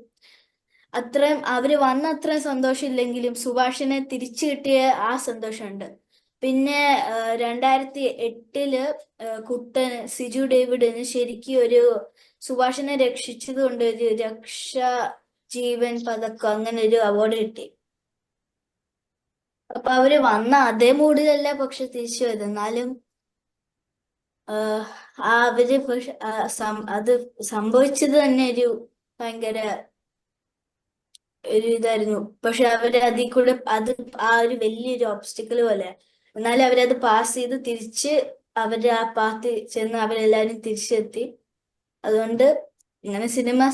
അത്രയും അവര് വന്ന അത്രയും സന്തോഷമില്ലെങ്കിലും സുഭാഷിനെ തിരിച്ചു കിട്ടിയ ആ സന്തോഷമുണ്ട്. പിന്നെ 2008 കുട്ടന് സിജു ഡേവിഡിന് ശരിക്കും ഒരു സുഭാഷിനെ രക്ഷിച്ചത് കൊണ്ട് ഒരു രക്ഷാ ജീവൻ പതക്കം അങ്ങനെ ഒരു അവാർഡ് കിട്ടി. അപ്പൊ അവര് വന്ന അതേ മൂഡിലല്ല പക്ഷെ തിരിച്ചു വരും. എന്നാലും അവര് അത് സംഭവിച്ചത് തന്നെ ഒരു ഭയങ്കര ഒരു ഇതായിരുന്നു. പക്ഷെ അവര് അതിൽ കൂടെ ആ ഒരു വലിയൊരു ഓബ്സ്റ്റിക്കിൾ പോലെ, എന്നാലും അവരത് പാസ് ചെയ്ത് തിരിച്ച് അവരുടെ ആ പാത്തിൽ ചെന്ന് അവരെല്ലാരും തിരിച്ചെത്തി. അതുകൊണ്ട് ഇങ്ങനെ സിനിമ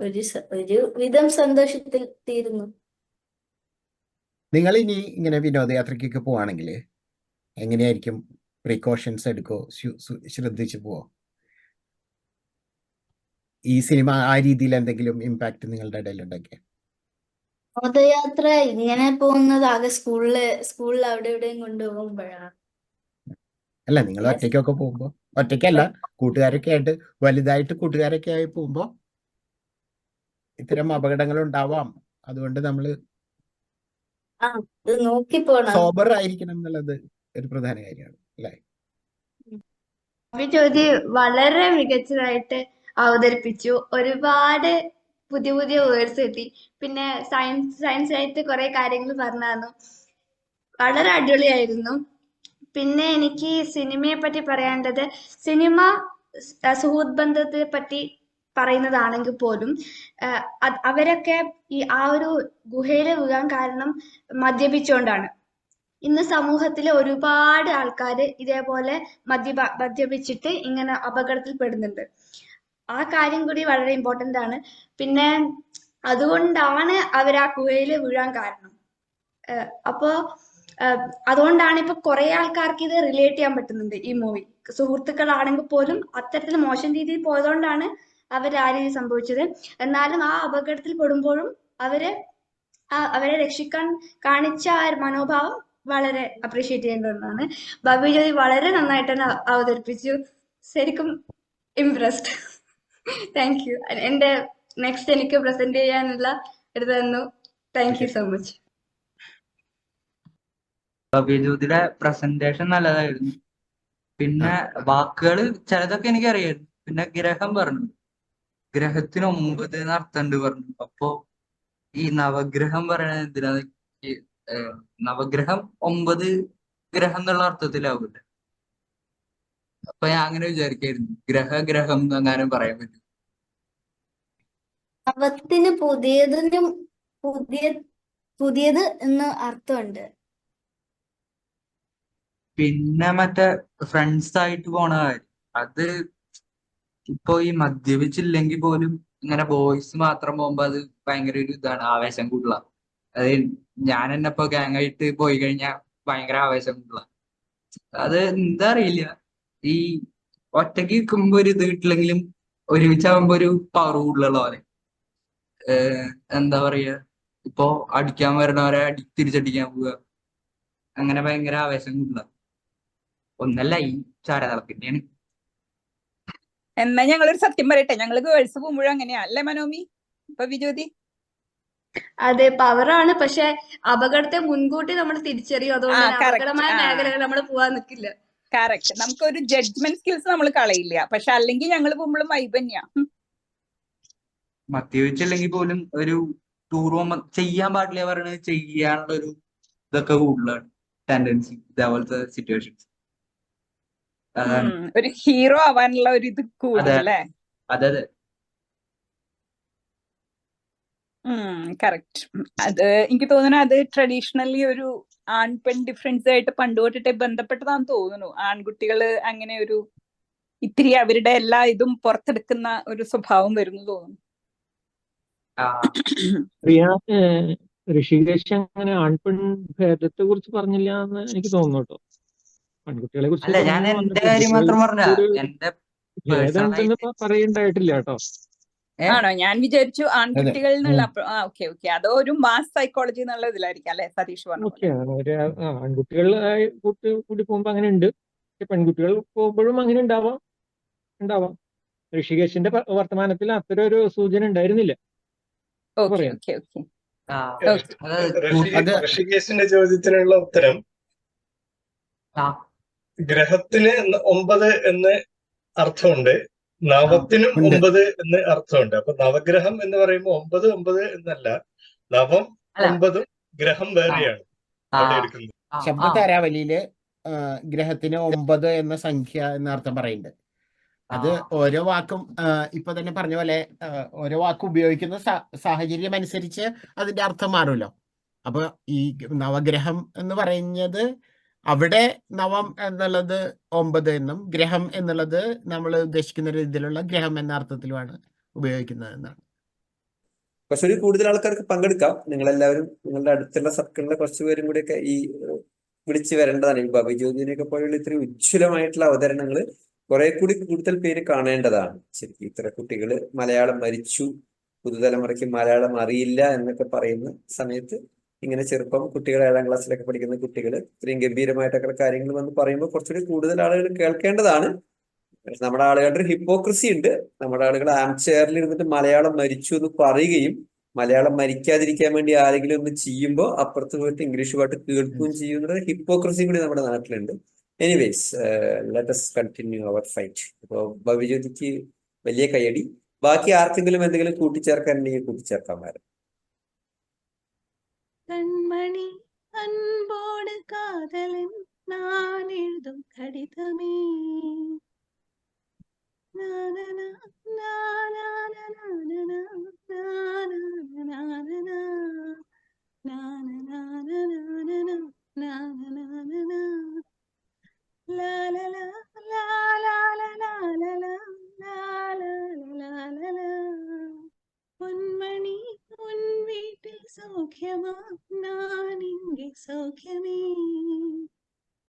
ഒരു വിധം സന്തോഷത്തിൽ തീരുന്നു. നിങ്ങൾ ഇനി ഇങ്ങനെ വിനോദയാത്രയ്ക്കൊക്കെ പോവാണെങ്കിൽ എങ്ങനെയായിരിക്കും? പ്രിക്കോഷൻസ് എടുക്കോ? ശ്രദ്ധിച്ചു പോവോ? ഈ സിനിമ ആ രീതിയിൽ എന്തെങ്കിലും ഇമ്പാക്ട് നിങ്ങളുടെ ഇടയിൽ ഉണ്ടാക്കിയ? വിനോദയാത്ര ഇങ്ങനെ പോകുന്നത് ആകെ സ്കൂളിൽ അവിടെ ഇവിടെയും കൊണ്ടുപോകുമ്പോഴാണ്. അല്ല, നിങ്ങൾ ഒറ്റയ്ക്കൊക്കെ പോകുമ്പോ, ഒറ്റയ്ക്കല്ല കൂട്ടുകാരൊക്കെ ആയിട്ട്, വലുതായിട്ട് കൂട്ടുകാരൊക്കെ ആയി പോകുമ്പോ ഇത്തരം അപകടങ്ങൾ ഉണ്ടാവാം. അതുകൊണ്ട് നമ്മൾ നോക്കി പോണം. സോബർ ആയിരിക്കണം എന്നുള്ളത് ഒരു പ്രധാന കാര്യമാണ് അല്ലേ? ജ്യോതി വളരെ മികച്ചതായിട്ട് അവതരിപ്പിച്ചു. ഒരുപാട് പുതിയ പുതിയ വേർഡ്സ് കിട്ടി. പിന്നെ സയൻസ് ആയിട്ട് കുറെ കാര്യങ്ങൾ പറഞ്ഞു തന്നു. വളരെ അടിപൊളിയായിരുന്നു. പിന്നെ എനിക്ക് സിനിമയെ പറ്റി പറയാനുള്ളത്, സിനിമ സുഹൃത്ത് ബന്ധത്തെ പറ്റി പറയുന്നതാണെങ്കിൽ പോലും അവരൊക്കെ ആ ഒരു ഗുഹയിൽ വീഴാൻ കാരണം മദ്യപിച്ചുകൊണ്ടാണ്. ഇന്ന് സമൂഹത്തിലെ ഒരുപാട് ആൾക്കാര് ഇതേപോലെ മദ്യപിച്ചിട്ട് ഇങ്ങനെ അപകടത്തിൽ പെടുന്നുണ്ട്. ആ കാര്യം കൂടി വളരെ ഇമ്പോർട്ടന്റ് ആണ്. പിന്നെ അതുകൊണ്ടാണ് അവർ ആ ഗുഹയിൽ വീഴാൻ കാരണം. അപ്പോ അതുകൊണ്ടാണ് ഇപ്പൊ കുറെ ആൾക്കാർക്ക് ഇത് റിലേറ്റ് ചെയ്യാൻ പറ്റുന്നുണ്ട് ഈ മൂവി. സുഹൃത്തുക്കളാണെങ്കിൽ പോലും അത്തരത്തിൽ മോശം രീതിയിൽ പോയതുകൊണ്ടാണ് ആ രീതി സംഭവിച്ചത്. എന്നാലും ആ അപകടത്തിൽ പെടുമ്പോഴും അവരെ രക്ഷിക്കാൻ കാണിച്ച ആ ഒരു മനോഭാവം വളരെ അപ്രീഷിയേറ്റ് ചെയ്യേണ്ട ഒന്നാണ്. ബബി ജ്യോതി വളരെ നന്നായിട്ട് തന്നെ അവതരിപ്പിച്ചു. ശരിക്കും ഇംപ്രസ്ഡ്. Thank you. എന്റെ നെക്സ്റ്റ് എനിക്ക് പ്രസന്റ് ചെയ്യാനുള്ള ഇത് തന്നു. Thank you so much. ഭവ്യജ്യോതിയുടെ പ്രസന്റേഷൻ നല്ലതായിരുന്നു. പിന്നെ വാക്കുകൾ ചിലതൊക്കെ എനിക്കറിയായിരുന്നു. പിന്നെ ഗ്രഹം പറഞ്ഞു, ഗ്രഹത്തിന് 9 എന്ന് അർത്ഥമുണ്ട് പറഞ്ഞു. അപ്പോ ഈ നവഗ്രഹം പറയണത് എന്തിനാ? ഈ നവഗ്രഹം 9 ഗ്രഹം എന്നുള്ള അർത്ഥത്തിലാവൂല. അപ്പൊ ഞാൻ അങ്ങനെ വിചാരിക്കായിരുന്നു, ഗ്രഹം എന്നെങ്ങാനും പറയാൻ പറ്റും. നവത്തിന് പുതിയത് എന്ന് അർത്ഥമുണ്ട്. പിന്നെ മറ്റേ ഫ്രണ്ട്സ് ആയിട്ട് പോണ കാര്യം, അത് ഇപ്പൊ ഈ മദ്യപിച്ചില്ലെങ്കിൽ പോലും ഇങ്ങനെ ബോയ്സ് മാത്രം പോകുമ്പോ അത് ഭയങ്കര ഒരു ഇതാണ്, ആവേശം കൂടുതല. അത് ഞാൻ തന്നെ ഇപ്പൊ ഗ്യാങ് ആയിട്ട് പോയി കഴിഞ്ഞാൽ ഭയങ്കര ആവേശം കൂടുതല. അത് എന്താ അറിയില്ല, ഈ ഒറ്റയ്ക്ക് നിൽക്കുമ്പോ ഒരു ഇത് കിട്ടില്ലെങ്കിലും ഒരുമിച്ചാകുമ്പോ ഒരു പവർ കൂടുതലുള്ള പോലെ. എന്താ പറയാ, ഇപ്പൊ അടിക്കാൻ വരണവരെ തിരിച്ചടിക്കാൻ പോവുക, അങ്ങനെ ഭയങ്കര ആവേശം കൂടുതല. ഒന്നല്ല, ഈ ചാരതളപ്പിന്റെയാണ്. എന്നാ ഞങ്ങളൊരു സത്യം പറയട്ടെ, ഞങ്ങള് ഗേൾസ് പോകുമ്പോഴും അങ്ങനെയാ അല്ലേ മനോമി? ഇപ്പൊ വിജ്യോതി അതെ, പവറാണ്. പക്ഷെ അപകടത്തെ മുൻകൂട്ടി നമ്മൾ തിരിച്ചറിയും. അതുകൊണ്ട് തന്നെ അപകടമായ മേഖലകൾ നമ്മൾ പോവാൻ നിൽക്കില്ല. കറക്റ്റ്. നമുക്കൊരു ജഡ്ജ്മെന്റ് സ്കിൽസ് നമ്മൾ കളയില്ല. പക്ഷെ അല്ലെങ്കിൽ ഞങ്ങൾ പോകുമ്പോഴും വൈബ് തന്നെയാ. മദ്യപിച്ചില്ലെങ്കിൽ പോലും ഒരു ടൂർ പോകുമ്പോ ചെയ്യാൻ പാടില്ല പറയണത് ചെയ്യാനുള്ള ഒരു ഇതൊക്കെ കൂടുതലാണ്, ടെൻഡൻസി ഇതേപോലത്തെ സിറ്റുവേഷൻസ്. അതാണ്. ഒരു ഹീറോ ആവാനുള്ള ഒരു ഇത് കൂടുതലേ. അതെ അതെ. കറക്റ്റ്. അത് എനിക്ക് തോന്നുന്നു അത് ട്രഡീഷണലി ഒരു ആൺ പെൺ ഡിഫറൻസ് ആയിട്ട് പണ്ട് തൊട്ടിട്ട് ബന്ധപ്പെട്ടതാന്ന് തോന്നുന്നു. ആൺകുട്ടികള് അങ്ങനെ ഒരു ഇത്തിരി അവരുടെ എല്ലാ ഇതും പുറത്തെടുക്കുന്ന ഒരു സ്വഭാവം വരുന്നു തോന്നുന്നു. പ്രിയ, ഋഷികേശ് അങ്ങനെ ആൺപെൺ ഭേദത്തെ കുറിച്ച് പറഞ്ഞില്ല എന്ന് എനിക്ക് തോന്നുന്നു കേട്ടോ. പെൺകുട്ടികളെ കുറിച്ച് അല്ല, ഞാൻ എന്റെ കാര്യം മാത്രം പറഞ്ഞ, എന്റെ ഭേദം ഉണ്ടെന്ന് പറയണ്ടായിട്ടില്ല കേട്ടോ. ആണോ? ഞാൻ വിചാരിച്ചു ആൺകുട്ടികൾ എന്നുള്ള. ഓക്കെ ഓക്കെ, അതോ ഒരു മാസ് സൈക്കോളജി എന്നുള്ള ഇതിലായിരിക്കും അല്ലെ സതീഷ് പറഞ്ഞു? ഓക്കെ, ആൺകുട്ടികൾ കൂടി പോകുമ്പോ അങ്ങനെ ഉണ്ട്, പെൺകുട്ടികൾ പോകുമ്പോഴും അങ്ങനെ ഉണ്ടാവാം. ഋഷികേശിന്റെ വർത്തമാനത്തിൽ അത്തരം ഒരു സൂചന ഉണ്ടായിരുന്നില്ല. ഋഷികേശിന്റെ ചോദ്യത്തിനുള്ള ഉത്തരം, ഗ്രഹത്തിന് 9 എന്ന് അർത്ഥമുണ്ട്, നവത്തിനും 9 എന്ന് അർത്ഥമുണ്ട്. അപ്പൊ നവഗ്രഹം എന്ന് പറയുമ്പോൾ 9 എന്നല്ല, നവം 9 ഗ്രഹം വേറെയാണ് അവിടെ എടുക്കുന്നത്. ശബ്ദധാരാവലിയില് ഗ്രഹത്തിന് 9 എന്ന സംഖ്യ എന്ന അർത്ഥം പറയുന്നുണ്ട്. അത് ഓരോ വാക്കും ഇപ്പൊ തന്നെ പറഞ്ഞ പോലെ ഓരോ വാക്കും ഉപയോഗിക്കുന്ന സാഹചര്യം അനുസരിച്ച് അതിന്റെ അർത്ഥം മാറുമല്ലോ. അപ്പൊ ഈ നവഗ്രഹം എന്ന് പറയുന്നത് അവിടെ നവം എന്നുള്ളത് 9 എന്നും ഗ്രഹം എന്നുള്ളത് നമ്മൾ ഉദ്ദേശിക്കുന്ന രീതിയിലുള്ള ഗ്രഹം എന്ന അർത്ഥത്തിലുമാണ് ഉപയോഗിക്കുന്നത് എന്നാണ്. കുറച്ചുകൂടി കൂടുതൽ ആൾക്കാർക്ക് പങ്കെടുക്കാം. നിങ്ങളെല്ലാവരും നിങ്ങളുടെ അടുത്തുള്ള സർക്കിളിലെ കുറച്ചുപേരും കൂടിയൊക്കെ ഈ വിളിച്ചു വരേണ്ടതാണ്. ഈ ഭവ്യജ്യോതിനെയൊക്കെ പോലെയുള്ള ഇത്രയും ഉജ്ജ്വലമായിട്ടുള്ള അവതരണങ്ങൾ കുറെ കൂടി കൂടുതൽ പേര് കാണേണ്ടതാണ്. ശരിക്കും ഇത്ര കുട്ടികൾ മലയാളം മരിച്ചു, പുതുതലമുറയ്ക്ക് മലയാളം അറിയില്ല എന്നൊക്കെ പറയുന്ന സമയത്ത് ഇങ്ങനെ ചെറുപ്പം കുട്ടികൾ 7ാം ക്ലാസ്സിലൊക്കെ പഠിക്കുന്ന കുട്ടികൾ ഇത്രയും ഗംഭീരമായിട്ടൊക്കെ കാര്യങ്ങൾ വന്ന് പറയുമ്പോൾ കുറച്ചുകൂടി കൂടുതൽ ആളുകൾ കേൾക്കേണ്ടതാണ്. നമ്മുടെ ആളുകളുടെ ഒരു ഹിപ്പോക്രസി ഉണ്ട്. നമ്മുടെ ആളുകൾ ആംചെയറിൽ ഇരുന്നിട്ട് മലയാളം മരിച്ചു എന്ന് പറയുകയും മലയാളം മരിക്കാതിരിക്കാൻ വേണ്ടി ആരെങ്കിലും ഒന്ന് ചെയ്യുമ്പോൾ അപ്പുറത്ത് പോയിട്ട് ഇംഗ്ലീഷ് പാട്ട് കേൾക്കുകയും ചെയ്യുന്ന ഹിപ്പോക്രസി കൂടി നമ്മുടെ നാട്ടിലുണ്ട്. Anyways, let us continue our fight. അപ്പോൾ ഭവ്യജ്യോതിക്ക് വലിയ കയ്യടി. ബാക്കി ആർക്കെങ്കിലും എന്തെങ്കിലും കൂട്ടിച്ചേർക്കാനുണ്ടെങ്കിൽ കൂട്ടിച്ചേർക്കാൻ വരാം. കൺമണി അൻപോട് കാതലൻ நான் எழுதும் கடிதமே பொன்மணி உன் வீட்டில் சௌக்கியமா நான் இங்கே சௌக்கியமே